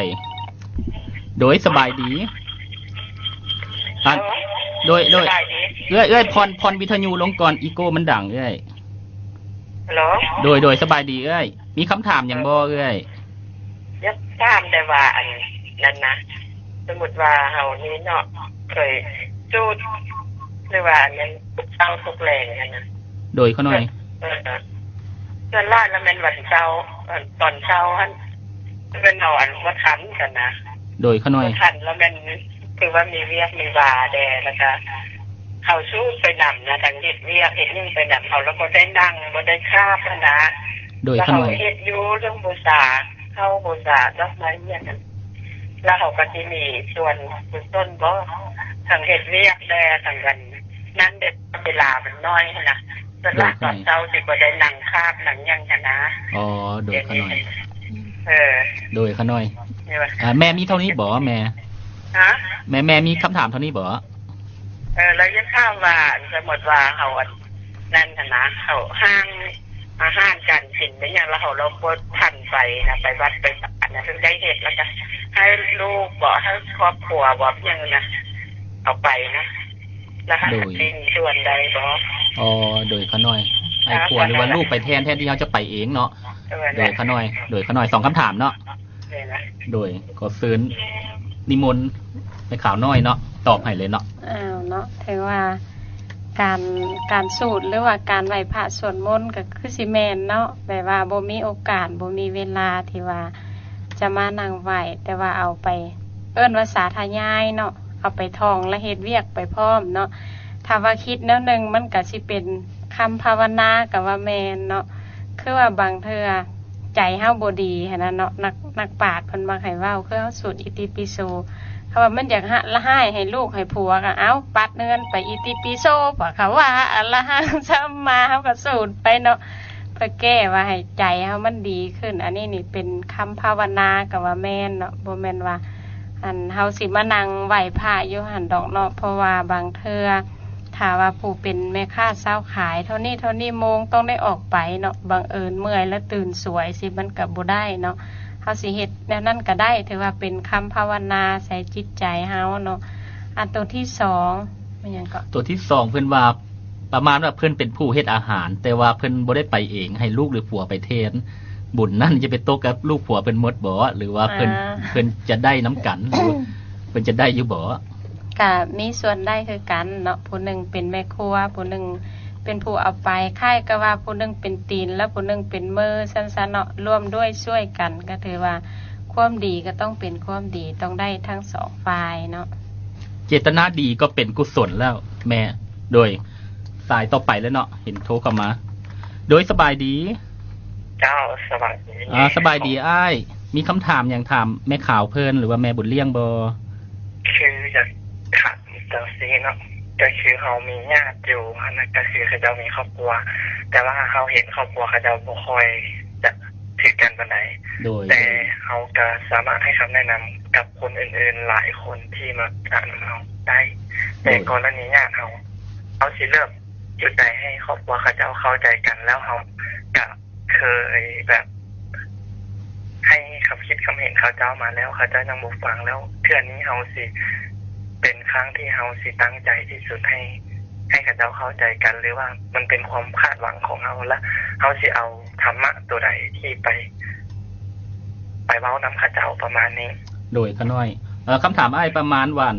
โดยสบายดีโดยเอ้ยพรวิทยุลงก่อนอีโก้มันดังเอ้ยฮัลโหลโดยสบายดีเอ้ยมีคำถามหยังบ่เอ้ยอยากถามได้ว่าอันนั้นนะสมมุติว่าเฮานี่เนาะเคยจูดหรือว่ามันเช้าทุกแรงกันนะโดยเขาหน่อยส่วนล่าแล้วมันวันเช้าตอนเช้าหั่นเป็นเอาอันว่าทันกันนะโดยเขาหน่อยทันแล้วมันคือว่ามีเวียกมีวาแดแล้วก็เขาสู้ไปนำนะทางเฮ็ดเวียกเฮ็ดยิ่งไปนำเขาแล้วบ่ได้นั่งบ่ได้คาบนะโดยเขาหน่อยเฮ็ดอยู่เรื่องบูชาเข้าบูชาดอกไม้เนี่ยกันแล้วเขาก็สิมีส่วนต้นบ่ทางเฮ็ดเวียกแดทางกันนั่นเด็ดเวลามันน้อยนะส่วนหลักตอนเช้าสิบ่ได้นั่งคาบนั่งยังกันนะโดยเขาหน่อยโดยเขาหน่อยแม่มีเท่านี้บ่แม่แม่มีคำถามเท่านี้บ่แล้วยังถามว่าสมมุติว่าเฮานั่นนะเฮาห้างอาหารการกินเป็นอย่างเราบ่ทันไปนะไปวัดไปศาลนะถึงได้เฮ็ดแล้วก็ให้ลูกบ่ให้ครอบครัวบ่อย่างนะเอาไปนะแล้วให้กินส่วนใดบ่โดยเขาหน่อยให้ครัวหรือว่าลูกไปแทนที่เขาจะไปเองเนาะโดยเขาหน่อย2คำถามเนาะโดยขอเชิญนิมนต์ไปข่าวน้อยเนาะตอบให้เลยเนาะเนาะถือว่าการสูตรหรือว่าการไหว้พระสวดมนต์ก็คือสิแม่นเนาะแบบว่าบ่มีโอกาสบ่มีเวลาที่ว่าจะมานั่งไหว้แต่ว่าเอาไปเอิ้นว่าสาธยายเนาะเอาไปท่องและเฮ็ดเวียกไปพร้อมเนาะถ้าว่าคิดแนวนึงมันก็สิเป็นคำภาวนาก็ว่าแม่นเนาะคือว่าบางเทื่อใจเฮาบ่ดีหั่นน่ะเนาะนักปราชญ์เพิ่นมักให้เว้าคือเฮาสวดอิติปิโสเขาว่ามันอยากละให้ลูกให้ผัวก็เอาปัดเงินไปอิติปิโสป่ะเขาว่าอะละหังสัมมาเฮาก็สูดไปเนาะเพื่อแก้ว่าให้ใจเฮามันดีขึ้นอันนี้นี่เป็นคำภาวนาก็ว่าแม่นเนาะบ่แม่นว่าเฮาสิมานั่งไหว้พระอยู่หั่นดอกเนาะเพราะว่าบางเทื่อถ้าว่าผู้เป็นแม่ค้าเช้าขายเท่านี้โมงต้องได้ออกไปเนาะบังเอิญเมื่อยแล้วตื่นสวยสิมันก็บ่ได้เนาะเฮาสิเฮ็ดแนวนั้นก็ได้ถือว่าเป็นคำภาวนาใส่จิตใจเฮาเนาะอันตัวที่2มันหยังก็ตัวที่2เพิ่นว่าประมาณว่าเพิ่นเป็นผู้เฮ็ดอาหารแต่ว่าเพิ่นบ่ได้ไปเองให้ลูกหรือผัวไปเทศบุญนั่นจะไปตกกับลูกผัวเป็นหมดบ่หรือว่าเพิ่นจะได้น้ำกันหรือเพิ่นจะได้อยู่บ่ก็มีส่วนได้คือกันเนาะผู้นึงเป็นแม่ครัวผู้นึงเป็นผู้เอาไปค่ายก็ว่าผู้นึงเป็นตีนแล้วผู้นึงเป็นมือซั่นๆเนาะร่วมด้วยช่วยกันก็ถือว่าความดีก็ต้องเป็นความดีต้องได้ทั้ง2ฝ่ายเนาะเจตนาดีก็เป็นกุศลแล้วแม่โดยสายต่อไปแล้วเนาะเห็นโทรเข้ามาโดยสบายดีเจ้าสบายดีสบายดีอ้ายมีคำถามอย่างถามแม่ข่าวเพิ่นหรือว่าแม่บุญเลี้ยงบ่คือจะขัดจังซี่เนาะก็คือเขามีญาติอยู่นั่นก็คือเขาจะมีครอบครัวแต่ว่าเขาเห็นครอบครัวเขาจะบ่ค่อยจะถือกันปานใดแต่เขาก็สามารถให้คำแนะนำกับคนอื่นๆหลายคนที่มาอ่านเขาได้แต่กรณีญาติเขาสิเลือก จุดใดให้ครอบครัวเขาเจ้าเข้าใจกันแล้วเขาก็เคยแบบ ให้คำคิดคำเห็นเขาเจ้ามาแล้วเขาเจ้ายังบ่ฟังแล้วเทื่อนี้เฮาสิเป็นครั้งที่เฮาสิตั้งใจที่สุดให้เขาเจ้าเข้าใจกันหรือว่ามันเป็นความคาดหวังของเฮาและเฮาสิเอาธรรมะตัวใดที่ไปเว้านำเขาเจ้าประมาณนี้โดยขาน้อยคำถามอ้ายประมาณวัน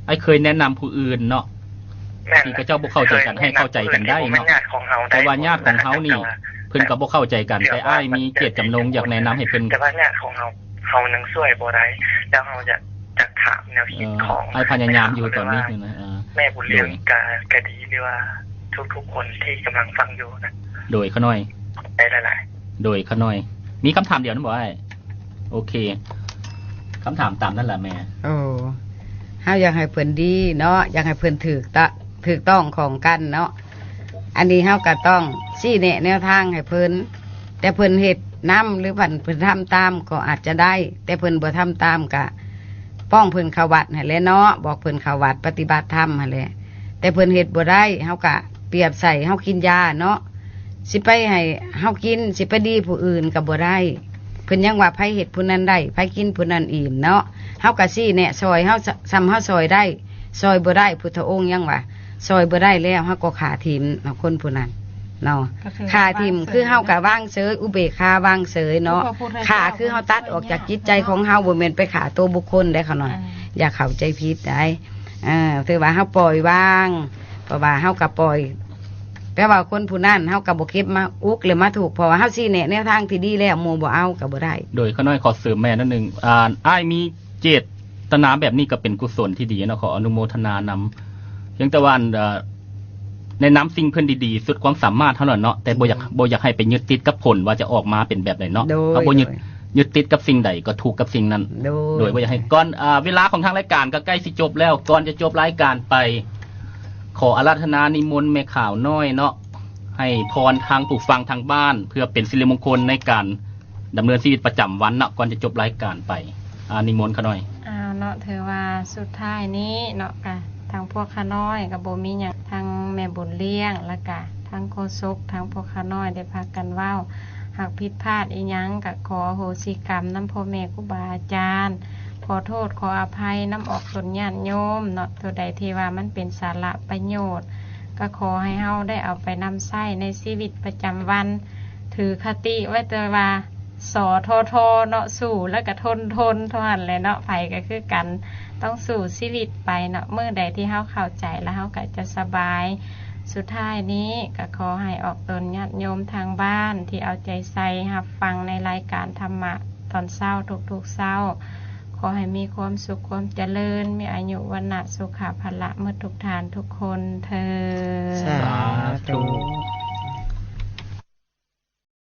อ้ายเคยแนะนำผู้อื่นเนาะที่เขาเจ้าบ่เข้าใจกันให้เข้าใจกันได้เนาะแต่ว่าญาติของเฮานี่เพิ่นก็บ่เข้าใจกันแต่อ้ายมีเจตจำนงอยากแนะนำให้เพิ่นแต่ว่าญาติของเฮานังช่วยบ่ได้แล้วเฮาจะถามแนวคิดของอ้ายพยายามอยู่ตอนนี้นะแม่บุญเลี้ยงก็ดีหรือว่าทุกๆคนที่กำลังฟังอยู่นะโดยขาน้อยได้หลายๆโดยขาน้อยมีคำถามเดียวนะบ่อ้ายโอเคคำถามตามนั่นแหละแม่เฮาอยากให้เพิ่นดีเนาะอยากให้เพิ่นถูกต้องของกันเนาะอันนี้เฮาก็ต้องชี้แนะแนวทางให้เพิ่นแต่เพิ่นเฮ็ดนำหรือเพิ่นทำตามก็อาจจะได้แต่เพิ่นบ่ทำตามก็ป้องเพิ่นเข้าวัดให้แหละเนาะบอกเพิ่นเข้าวัดปฏิบัติธรรมให้แหละแต่เพิ่นเฮ็ดบ่ได้เฮาก็เปรียบใส่เฮากินยาเนาะสิไปให้เฮากินสิไปดีผู้อื่นก็บ่ได้เพิ่นยังว่าไผเฮ็ดผู้นั้นได้ไผกินผู้นั้นอิ่มเนาะเฮาก็ชี้แนะซอยเฮาซ้ำเฮาซอยได้ซอยบ่ได้พุทธองค์ยังว่าซอยบ่ได้แล้วเฮาก็ขาทิ่มคนผู้นั้นเนาะขาทิ่มคือเฮาก็วางเฉยอุเบกขาวางเฉยเนาะขาคือเฮาตัดออกจากจิตใจของเฮาบ่แม่นไปขาตัวบุคคลได้เขาหน่อยอย่าเข้าใจผิดได้ถือว่าเฮาปล่อยวางเพราะว่าเฮาก็ปล่อยแปลว่าคนผู้นั้นเฮาก็บ่เก็บมาอุกหรือมาถูกเพราะว่าเฮาชี้แนะแนวทางที่ดีแล้วหมู่บ่เอาก็บ่ได้โดยขาน้อยขอเสริมแม่นิดนึงอ้ายมีเจตนาแบบนี้ก็เป็นกุศลที่ดีเนาะขออนุโมทนานำเพียงแต่ว่าในน้ำสิ่งเพิ่นดีๆสุดความสามารถเท่านั้นเนาะแต่บ่อยากให้ไปยึดติดกับผลว่าจะออกมาเป็นแบบใดเนาะเพราะบ่ยึดติดกับสิ่งใดก็ถูกกับสิ่งนั้นโดยบ่อยากให้ก่อนเวลาของทางรายการก็ใกล้สิจบแล้วก่อนจะจบรายการไปขออาราธนานิมนต์แม่ข่าวน้อยเนาะให้พรทางผู้ฟังทางบ้านเพื่อเป็นสิริมงคลในการดำเนินชีวิตประจำวันเนาะก่อนจะจบรายการไปนิมนต์ขาน้อยเนาะถือว่าสุดท้ายนี้เนาะค่ะทางพวกขาน้อยกับบ่มีหยังทางแม่บุญเลี้ยงแล้วก็ทางโฆษกทางพวกขาน้อยได้พากันเว้าหากผิดพลาดอีหยังก็ขอโหสิกรรมนำพ่อแม่ครูบาอาจารย์ขอโทษขออภัยนำออกตนญาติโยมเนาะตัวใดที่ว่ามันเป็นสาระประโยชน์ก็ขอให้เฮาได้เอาไปนำใช้ในชีวิตประจำวันถือคติไว้แต่ว่าสอโทเนาะสู้แล้วก็ทนเท่านั้นแหละเนาะไผก็คือกันต้องสู่ชีวิตไปเนาะเมื่อใดที่เฮาเข้าใจแล้วเฮาก็จะสบายสุดท้ายนี้ก็ขอให้ออกตนญาติโยมทางบ้านที่เอาใจใส่รับฟังในรายการธรรมะตอนเช้าทุกๆเช้าขอให้มีความสุขความเจริญมีอายุวรรณะสุขภาละเมื่อทุกทานทุกคนเทอญสาธุ